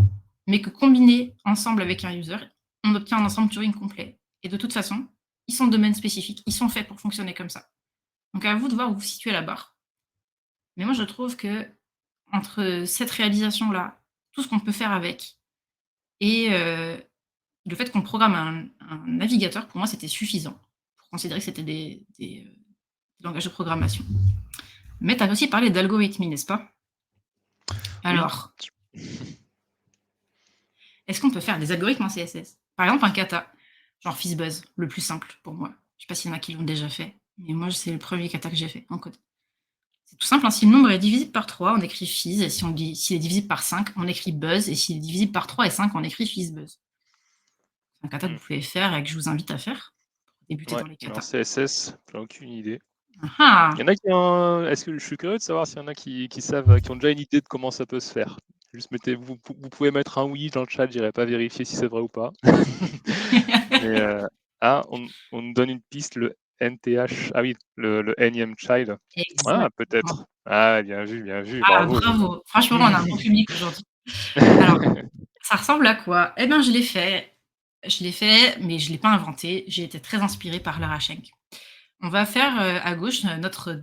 mais que combinés ensemble avec un user, on obtient un ensemble Turing complet. Et de toute façon, ils sont de domaine spécifique, ils sont faits pour fonctionner comme ça. Donc à vous de voir où vous situez la barre. Mais moi, je trouve que entre cette réalisation-là, tout ce qu'on peut faire avec et le fait qu'on programme un navigateur, pour moi, c'était suffisant pour considérer que c'était des langages de programmation. Mais tu as aussi parlé d'algorithmie, n'est-ce pas? Oui. Alors, est-ce qu'on peut faire des algorithmes en CSS? Par exemple, un kata, genre FizzBuzz, le plus simple pour moi. Je sais pas s'il y en a qui l'ont déjà fait, mais moi, c'est le premier kata que j'ai fait en code. C'est tout simple, hein, si le nombre est divisible par 3, on écrit fizz, et s'il est divisible par 5, on écrit buzz, et s'il est divisible par 3 et 5, on écrit fizzbuzz. C'est un kata que Mmh. vous pouvez faire et que je vous invite à faire pour débuter Ouais, dans les mais en katas. CSS, j'ai aucune idée. Ah ah. Il y en a qui ont est-ce que je suis curieux de savoir s'il y en a qui savent, qui ont déjà une idée de comment ça peut se faire. Juste mettez vous pouvez mettre un oui dans le chat, j'irai pas vérifier si c'est vrai ou pas. Mais, on nous donne une piste, le NTH. Ah oui, le N-ième child. Ah, Exactement. peut-être. Ah, bien vu, Ah, bravo. bravo. Franchement, on a un bon public aujourd'hui. Alors, ça ressemble à quoi? Eh ben, je l'ai fait. Je l'ai fait, mais je l'ai pas inventé. J'ai été très inspirée par Lara Schenk. On va faire, à gauche, notre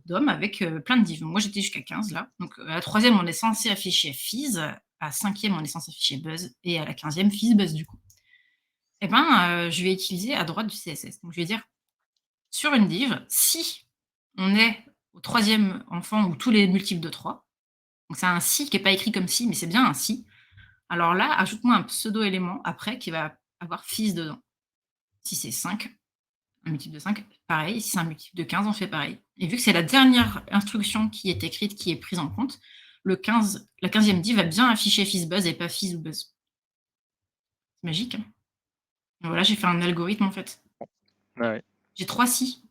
DOM avec, plein de divs. Moi, j'étais jusqu'à 15 là. Donc, à la 3e, on est censé afficher fizz, à la 5e, on est censé afficher buzz et à la 15e, fizzbuzz du coup. Et ben, je vais utiliser à droite du CSS. Donc je vais dire sur une div, si on est au 3e enfant ou tous les multiples de 3, donc c'est un si qui est pas écrit comme si, mais c'est bien un si. Alors là, ajoute-moi un pseudo-élément après qui va avoir fizz dedans. Si c'est 5, un multiple de 5, pareil. Si c'est un multiple de 15, on fait pareil. Et vu que c'est la dernière instruction qui est écrite, qui est prise en compte, la 15e div va bien afficher fizzbuzz et pas fizz ou buzz. C'est magique, hein. Et voilà, j'ai fait un algorithme en fait. Ouais. J'ai 3 si.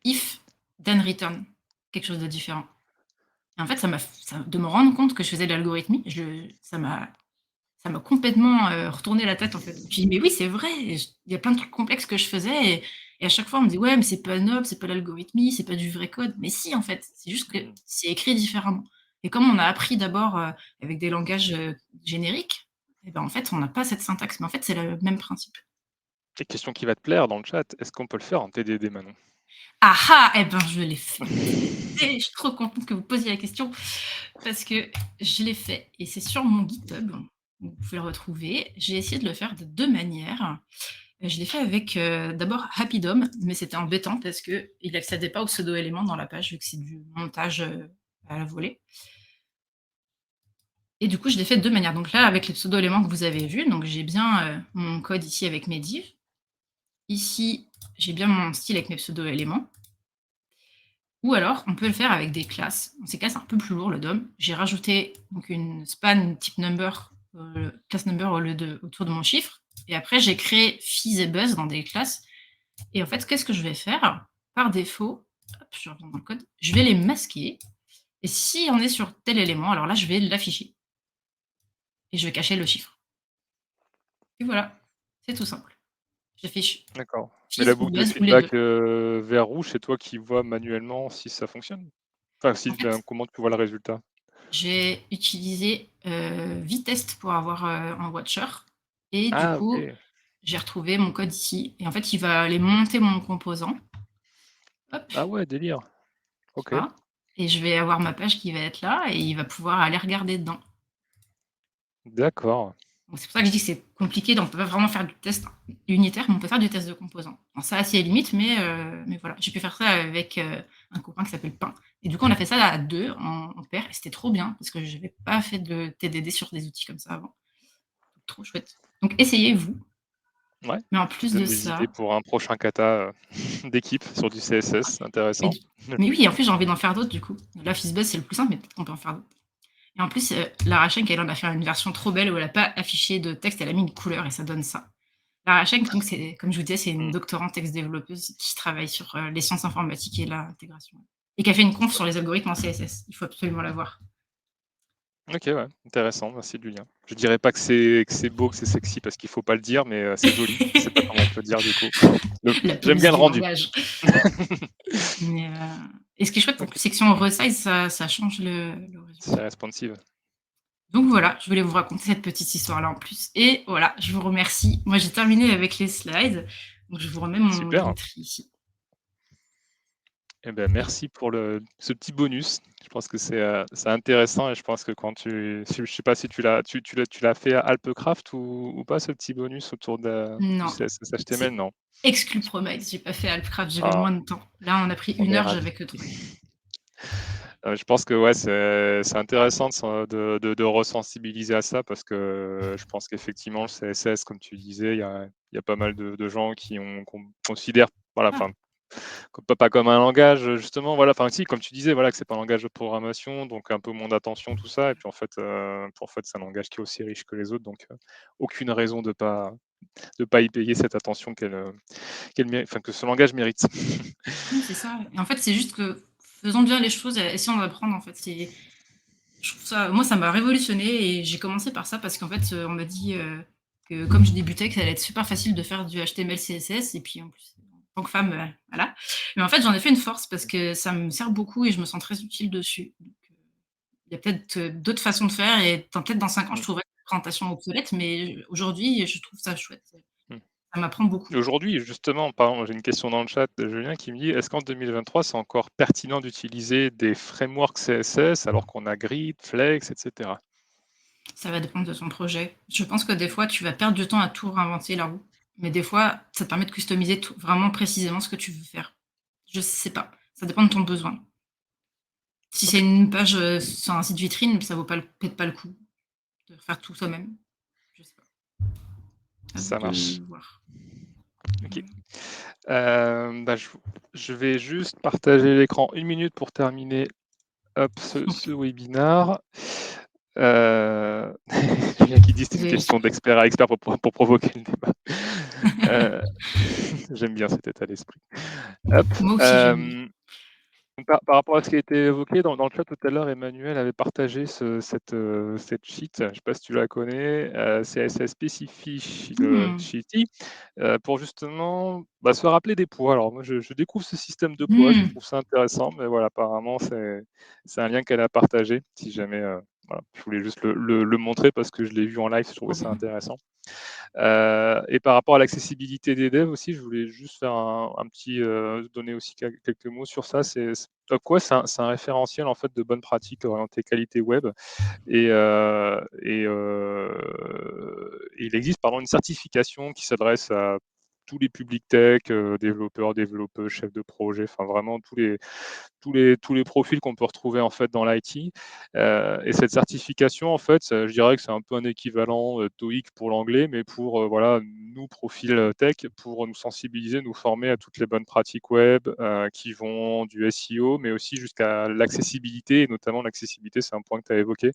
If, then return. Quelque chose de différent. Et en fait, de me rendre compte que je faisais de l'algorithmie, ça m'a complètement, retourné la tête, en fait. Je me dit: «Mais oui, c'est vrai, il y a plein de trucs complexes que je faisais et à chaque fois, on me dit: "Ouais, mais c'est pas noble, c'est pas l'algorithmie, c'est pas du vrai code"». Mais si, en fait, c'est juste que Mmh. c'est écrit différemment. Et comme on a appris d'abord, avec des langages, génériques, et ben, en fait, on n'a pas cette syntaxe, mais en fait, c'est le même principe. Et question qui va te plaire dans le chat, est-ce qu'on peut le faire en TDD, Manon? Ah ah! Eh ben, je l'ai fait. Et je suis trop contente que vous posiez la question parce que je l'ai fait et c'est sur mon GitHub. Vous pouvez le retrouver. J'ai essayé de le faire de 2 manières. Je l'ai fait avec, d'abord HappyDOM, mais c'était embêtant parce qu'il accédait pas aux pseudo-éléments dans la page vu que c'est du montage, à la volée et du coup, je l'ai fait de 2 manières. Donc là, avec les pseudo-éléments que vous avez vus, donc j'ai bien, mon code ici avec mes divs. Ici, j'ai bien mon style avec mes pseudo-éléments. Ou alors, on peut le faire avec des classes. Dans ces cas, c'est un peu plus lourd le DOM. J'ai rajouté donc une span type number, class number au lieu de autour de mon chiffre. Et après, j'ai créé fizz et buzz dans des classes. Et en fait, qu'est-ce que je vais faire? Par défaut, hop, je reviens dans le code, je vais les masquer. Et si on est sur tel élément, alors là, je vais l'afficher. Et je vais cacher le chiffre. Et voilà, c'est tout simple. J'affiche D'accord. Mais la fizz ou boucle de buzz ou les deux. feedback, vert rouge, c'est toi qui vois manuellement si ça fonctionne? Enfin si, En fait, comment tu vois le résultat? j'ai utilisé, Vitest pour avoir, un watcher et du Ah coup, OK. j'ai retrouvé mon code ici et en fait, il va aller monter mon composant, hop, Ah ouais, délire. tu OK. vois? Et je vais avoir ma page qui va être là et il va pouvoir aller regarder dedans. D'accord. Donc c'est pour ça que je dis que c'est compliqué, donc on peut pas vraiment faire du test unitaire, mais on peut faire du test de composants. Bon ça, c'est limite, mais voilà. J'ai pu faire ça avec, un copain qui s'appelle Pain et du coup, on a fait ça à 2 en pair et c'était trop bien parce que j'avais pas fait de TDD sur des outils comme ça avant. Trop chouette. Donc essayez-vous, Ouais, mais en tu me plus de donnes des idées ça pour un prochain kata, d'équipe sur du CSS, mais intéressant. d mais oui, en plus, j'ai envie d'en faire d'autres du coup. Là, FizzBuzz, c'est le plus simple, mais peut-être qu'on peut en faire d'autres et en plus, Lara Schenk, elle en a fait une version trop belle où elle a pas affiché de texte, elle a mis une couleur et ça donne ça. Lara Schenk, donc c'est comme je vous disais, c'est une Mmh. doctorante ex-développeuse qui travaille sur, les sciences informatiques et l'intégration et qui a fait une conf sur les algorithmes en CSS. Il faut absolument la voir. OK, ouais, intéressant, merci du lien. Je dirais pas que c'est beau, que c'est sexy parce qu'il faut pas le dire, mais c'est joli. Je sais pas comment on peut dire du coup. Donc La j'aime police bien le du rendu. langage. Mais et ce qui est chouette, donc OK, c'est que si on resize, ça change le résultat. c'est responsive. Donc voilà, je voulais vous raconter cette petite histoire-là en plus. Et voilà, je vous remercie. Moi, j'ai terminé avec les slides. Donc je vous remets mon Super. Linktree ici. Eh ben, merci pour ce petit bonus. Je pense que c'est intéressant et je pense que quand je sais pas si tu l'as fait à Alpecraft ou pas ce petit bonus autour du Non, CSS HTML? c'est Non. exclu Promex. J'ai pas fait Alpcraft, j'avais Ah, moins de temps. Là, on a pris on une est heure, ravis. j'avais que 30. Je pense que ouais, c'est intéressant de resensibiliser à ça parce que je pense qu'effectivement le CSS, comme tu disais, il y a pas mal de gens qu'on considère, voilà, Ah, enfin, pas comme un langage, justement, voilà, enfin si, comme tu disais, voilà, que c'est pas un langage de programmation, donc un peu moins d'attention, tout ça, et puis en fait, c'est un langage qui est aussi riche que les autres, donc aucune raison de pas y payer cette attention enfin, que ce langage mérite. oui, c'est ça. Et en fait, c'est juste que faisons bien les choses et essayons d'apprendre, en fait. Je trouve ça moi, ça m'a révolutionné et j'ai commencé par ça parce qu'en fait, on m'a dit, que comme je débutais, que ça allait être super facile de faire du HTML, CSS et puis en plus, en tant que femme, voilà. Mais en fait, j'en ai fait une force parce que ça me sert beaucoup et je me sens très utile dessus. Donc, il y a peut-être, d'autres façons de faire et peut-être dans 5 ans, je Mmh, trouverai une présentation obsolète, mais aujourd'hui, je trouve ça chouette. mmh. Ça m'apprend beaucoup. Aujourd'hui, justement, pardon, j'ai une question dans le chat de Julien qui me dit: «Est-ce qu'en 2023, c'est encore pertinent d'utiliser des frameworks CSS alors qu'on a Grid, Flex, et cetera?» Ça va dépendre de ton projet. Je pense que des Mmh, fois, tu vas perdre du temps à tout réinventer la roue, mais des fois, ça te permet de customiser tout vraiment précisément ce que tu veux faire. Je sais pas, ça dépend de ton besoin. Si c'est OK, une page, sur un site vitrine, ça vaut pas le peut-être pas le coup de faire tout soi-même. Je sais pas, à vous ça marche. de voir. OK. Mmh. Bah, je vais juste partager l'écran 1 minute pour terminer, hop, ce webinaire. Il y a qui dit: «C'est une Désolée. question d'expert à expert pour provoquer le débat». Heu, J'aime bien cet état d'esprit. Hop, Moi aussi, j'aime bien. hem par rapport à ce qui a été évoqué dans le chat tout à l'heure, Emmanuel avait partagé cette sheet, je ne sais pas si tu la connais, CSS Specify Mmh. Sheety, pour justement, bah, se rappeler des poids. Alors moi, je découvre ce système de poids, je Mmh. trouve ça intéressant, mais voilà, apparemment, c'est un lien qu'elle a partagé, si jamais, Voilà, je voulais juste le montrer parce que je l'ai vu en live, je trouvais Trop ça bien. intéressant. Et par rapport à l'accessibilité des devs aussi, je voulais juste faire un petit, donner aussi quelques mots sur ça. Upquest, c'est un référentiel en fait de bonnes pratiques orientées qualité web il existe pardon, une certification qui s'adresse à tous les publics tech, développeurs, chefs de projet, enfin vraiment tous les profils qu'on peut retrouver en fait dans l'IT. Et cette certification, en fait, je dirais que c'est un peu un équivalent TOEIC pour l'anglais, mais pour voilà, nous, profils tech, pour nous sensibiliser, nous former à toutes les bonnes pratiques web qui vont du SEO, mais aussi jusqu'à l'accessibilité, et notamment l'accessibilité, c'est un point que tu as évoqué.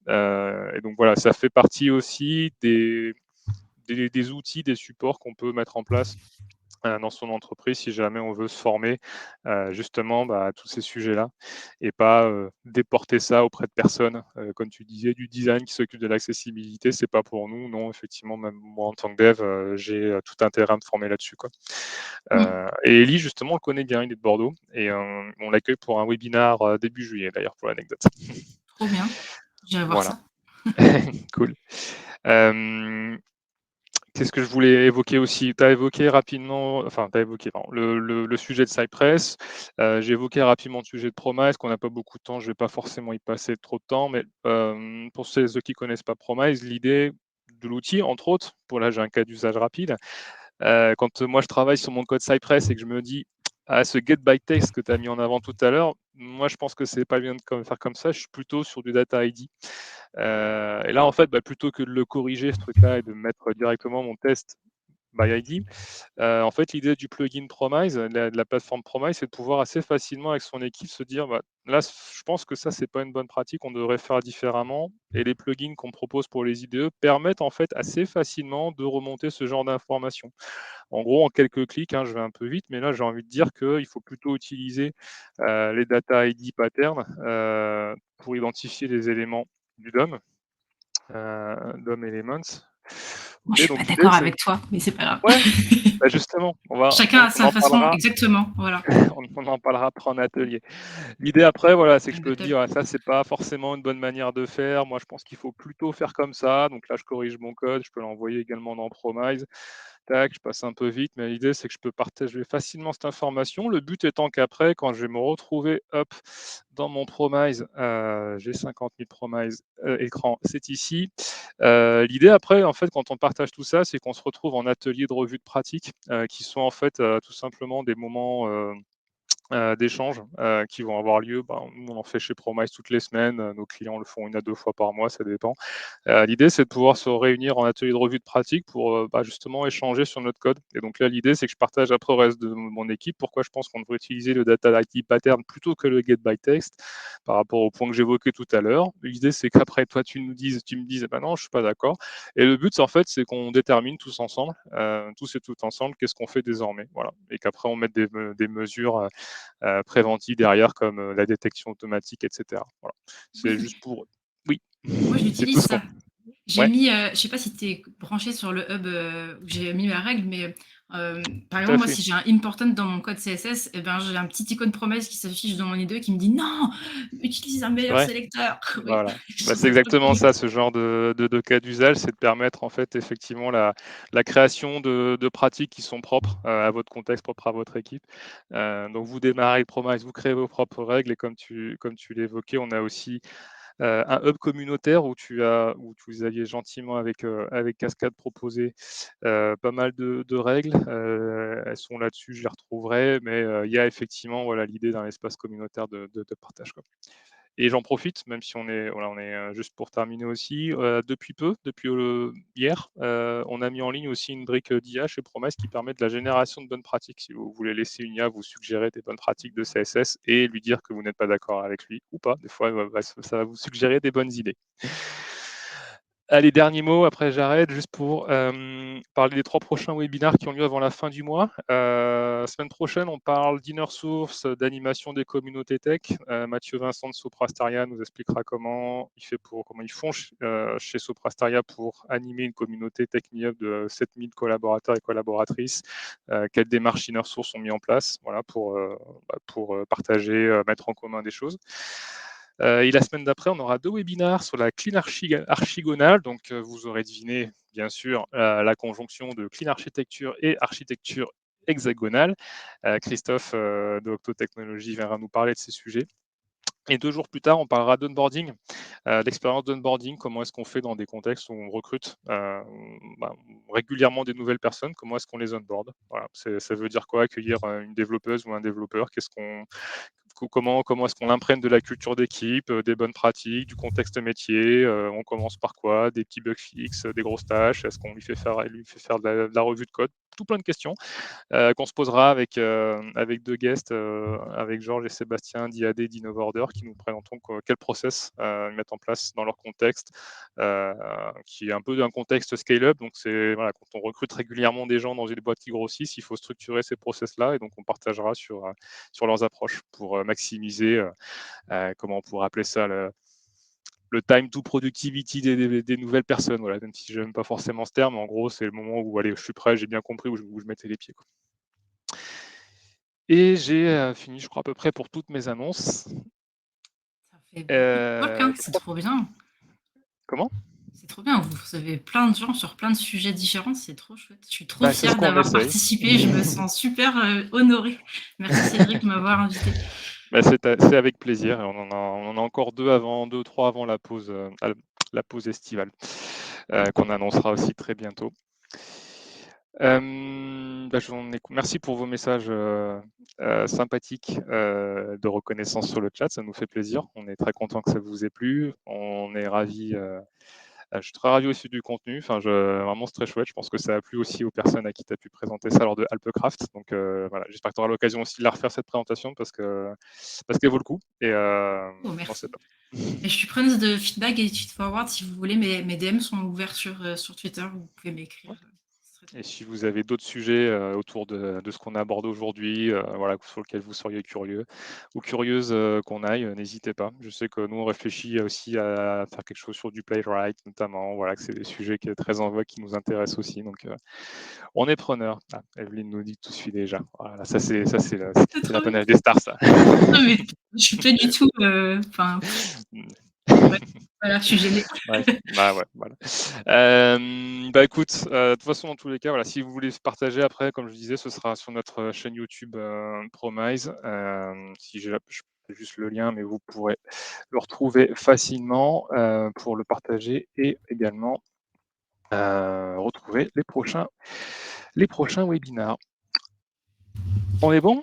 Et donc voilà, ça fait partie aussi des outils, des supports qu'on peut mettre en place dans son entreprise si jamais on veut se former justement à tous ces sujets-là et pas déporter ça auprès de personnes. Comme tu disais, du design qui s'occupe de l'accessibilité, c'est pas pour nous. Non, effectivement, même moi en tant que dev, j'ai tout intérêt à me former là-dessus, quoi. Mmh. Et Eli, justement, on le connaît bien, il est de Bordeaux et on l'accueille pour un webinar début juillet, d'ailleurs, pour l'anecdote. Trop bien. J'irai voir Voilà, ça. cool. Euh, Qu'est-ce que je voulais évoquer aussi? Tu as évoqué rapidement, enfin, tu as évoqué pardon, le sujet de Cypress. J'ai évoqué rapidement le sujet de Promise, qu'on n'a pas beaucoup de temps, je ne vais pas forcément y passer trop de temps, mais pour ceux qui ne connaissent pas Promise, l'idée de l'outil, entre autres, pour là j'ai un cas d'usage rapide, quand moi je travaille sur mon code Cypress et que je me dis, ah, ce get by text que tu as mis en avant tout à l'heure, moi je pense que c'est pas bien de faire comme ça, je suis plutôt sur du data ID. Et là, en fait, plutôt que de le corriger, ce truc-là, et de mettre directement mon test by ID, en fait, l'idée du plugin Promise, de la plateforme Promise, c'est de pouvoir assez facilement avec son équipe se dire, là, je pense que ça, c'est pas une bonne pratique, on devrait faire différemment. Et les plugins qu'on propose pour les IDE permettent en fait assez facilement de remonter ce genre d'informations. En gros, en quelques clics, hein, je vais un peu vite, mais là, j'ai envie de dire qu'il faut plutôt utiliser les data ID patterns pour identifier les éléments du DOM, DOM Elements. Moi, je Ok, suis pas donc l'idée, d'accord c'est... avec toi, mais c'est pas grave. Ouais, justement, Chacun on a on sa en façon parlera, exactement, voilà. on en parlera après en atelier. L'idée après, voilà, c'est que Un je peux te battle. dire, ah, ça, c'est pas forcément une bonne manière de faire. Moi, je pense qu'il faut plutôt faire comme ça. Donc là, je corrige mon code, je peux l'envoyer également dans Promise. Tac, je passe un peu vite, mais l'idée, c'est que je peux partager facilement cette information. Le but étant qu'après, quand je vais me retrouver, hop, dans mon Promise, j'ai 50 000 Promise écran, c'est ici. L'idée après, en fait, quand on partage tout ça, c'est qu'on se retrouve en atelier de revue de pratique, qui sont en fait tout simplement des moments d'échanges qui vont avoir lieu. Nous, on en fait chez Promise toutes les semaines. Nos clients le font 1 à 2 fois par mois, ça dépend. L'idée, c'est de pouvoir se réunir en atelier de revue de pratique pour justement échanger sur notre code. Et donc là, l'idée, c'est que je partage après au reste de mon équipe pourquoi je pense qu'on devrait utiliser le data ID pattern plutôt que le get by text par rapport au point que j'évoquais tout à l'heure. L'idée, c'est qu'après, toi, tu me dises, non, je suis pas d'accord. Et le but, en fait, c'est qu'on détermine tous ensemble, tous et toutes ensemble, qu'est-ce qu'on fait désormais. Voilà. Et qu'après, on mette des mesures préventives derrière, comme la détection automatique, etc. Voilà. C'est Oui, juste pour... Oui, moi je c'est tout l'utilise ce qu'on... ça. J'ai Ouais, mis, je sais pas si tu es branché sur le hub, où j'ai mis la règle, mais par tout exemple, à moi, fait. si j'ai un important dans mon code CSS, et ben, j'ai un petit icône promesse qui s'affiche dans mon IDE qui me dit: «Non, utilise un C'est meilleur vrai? sélecteur». Oui, Voilà. je trouve C'est ça trop exactement cool. ça, ce genre de cas d'usage, c'est de permettre en fait effectivement la création de pratiques qui sont propres à votre contexte, propres à votre équipe. Donc vous démarrez le Promise, vous créez vos propres règles et comme tu l'évoquais, on a aussi un hub communautaire où vous aviez gentiment avec Cascade proposé pas mal de règles. Elles sont là-dessus, je les retrouverai, mais il y a effectivement voilà, l'idée d'un espace communautaire de partage, quoi. Et j'en profite, même si on est juste pour terminer aussi, depuis hier, on a mis en ligne aussi une brique d'IA chez Promise qui permet de la génération de bonnes pratiques. Si vous voulez laisser une IA vous suggérer des bonnes pratiques de CSS et lui dire que vous n'êtes pas d'accord avec lui ou pas, des fois, ça va vous suggérer des bonnes idées. Allez, dernier mot, après j'arrête, juste pour parler des 3 prochains webinaires qui ont lieu avant la fin du mois. Semaine prochaine, on parle d'inner source, d'animation des communautés tech. Mathieu Vincent de Soprasteria nous expliquera comment ils font chez Soprasteria pour animer une communauté tech up de 7000 collaborateurs et collaboratrices. Quelles démarches inner source sont mises en place, voilà, pour partager, mettre en commun des choses. Et la semaine d'après, on aura 2 webinaires sur la clean archigonale. Donc, vous aurez deviné, bien sûr, la conjonction de clean architecture et architecture hexagonale. Christophe de Octotechnologies viendra nous parler de ces sujets. Et 2 jours plus tard, on parlera d'onboarding, l'expérience d'onboarding, comment est-ce qu'on fait dans des contextes où on recrute régulièrement des nouvelles personnes, comment est-ce qu'on les onboard. Voilà, ça veut dire quoi accueillir une développeuse ou un développeur, comment est-ce qu'on imprègne de la culture d'équipe, des bonnes pratiques, du contexte métier, on commence par quoi, des petits bugs fixes, des grosses tâches, est-ce qu'on lui fait faire de la revue de code, tout plein de questions qu'on se posera avec 2 guests, avec Georges et Sébastien d'IAD d'Innovorder qui nous présenteront quel process ils mettent en place dans leur contexte, qui est un peu un contexte scale-up. Donc c'est voilà, quand on recrute régulièrement des gens dans une boîte qui grossissent, il faut structurer ces process-là et donc on partagera sur leurs approches pour maximiser, comment on pourrait appeler ça, le time to productivity des nouvelles personnes. Voilà, même si je n'aime pas forcément ce terme, en gros, c'est le moment où allez, je suis prêt, j'ai bien compris où je mettais les pieds, quoi. Et j'ai fini, je crois, à peu près pour toutes mes annonces. Ça fait beaucoup de talk, hein, Je c'est crois. trop bien. Comment? C'est trop bien, vous avez plein de gens sur plein de sujets différents, c'est trop chouette. Je suis trop Bah, c'est ce fière qu'on d'avoir essaye. participé, je me sens super, honorée. Merci Cédric de m'avoir invitée. Bah, c'est avec plaisir et on en a encore 2 ou 3 avant la pause estivale, qu'on annoncera aussi très bientôt. Merci pour vos messages sympathiques de reconnaissance sur le chat, ça nous fait plaisir. On est très content que ça vous ait plu. On est ravis. Je suis très ravi aussi du contenu. Vraiment, c'est très chouette. Je pense que ça a plu aussi aux personnes à qui tu as pu présenter ça lors de Alpecraft. Donc voilà, j'espère que tu auras l'occasion aussi de la refaire cette présentation parce qu'elle vaut le coup. Et Oh, non, c'est merci. top. Et je suis preneuse de feedback et de feed-forward si vous voulez. Mes DM sont ouverts sur Twitter. Vous pouvez m'écrire. Ce serait top. Et si vous avez d'autres sujets autour de ce qu'on aborde aujourd'hui, voilà, sur lesquels vous seriez curieux ou curieuse qu'on aille, n'hésitez pas. Je sais que nous, on réfléchit aussi à faire quelque chose sur du playwright, notamment. Voilà, que c'est des sujets qui est très en vogue, qui nous intéressent aussi. Donc, on est preneur. Ah, Evelyne nous dit que tout suit déjà. Voilà, C'est c'est trop bien. l'apanage des stars, ça. Non, mais je suis pas du tout. Enfin, ouais, voilà, je suis gênée. Ouais, bah ouais, voilà. Écoute, de toute façon, dans tous les cas, voilà, si vous voulez se partager après, comme je disais, ce sera sur notre chaîne YouTube Promise. Si je fais juste le lien, mais vous pourrez le retrouver facilement pour le partager et également retrouver les prochains webinars. On est bon?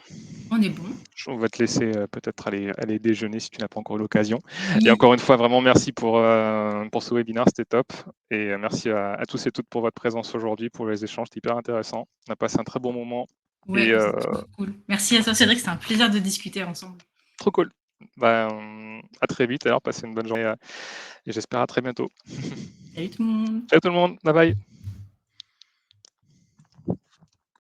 On est bon. On va te laisser peut-être aller déjeuner si tu n'as pas encore eu l'occasion. Et Oui. encore une fois, vraiment merci pour ce webinaire, c'était top. Et merci à tous et toutes pour votre présence aujourd'hui, pour les échanges, c'était hyper intéressant. On a passé un très bon moment. Ouais, Et c'est trop cool. Merci à toi, Cédric. C'est un plaisir de discuter ensemble. trop cool. À très vite, alors passez une bonne journée et j'espère à très bientôt. Salut tout le monde. Ciao tout le monde, bye bye.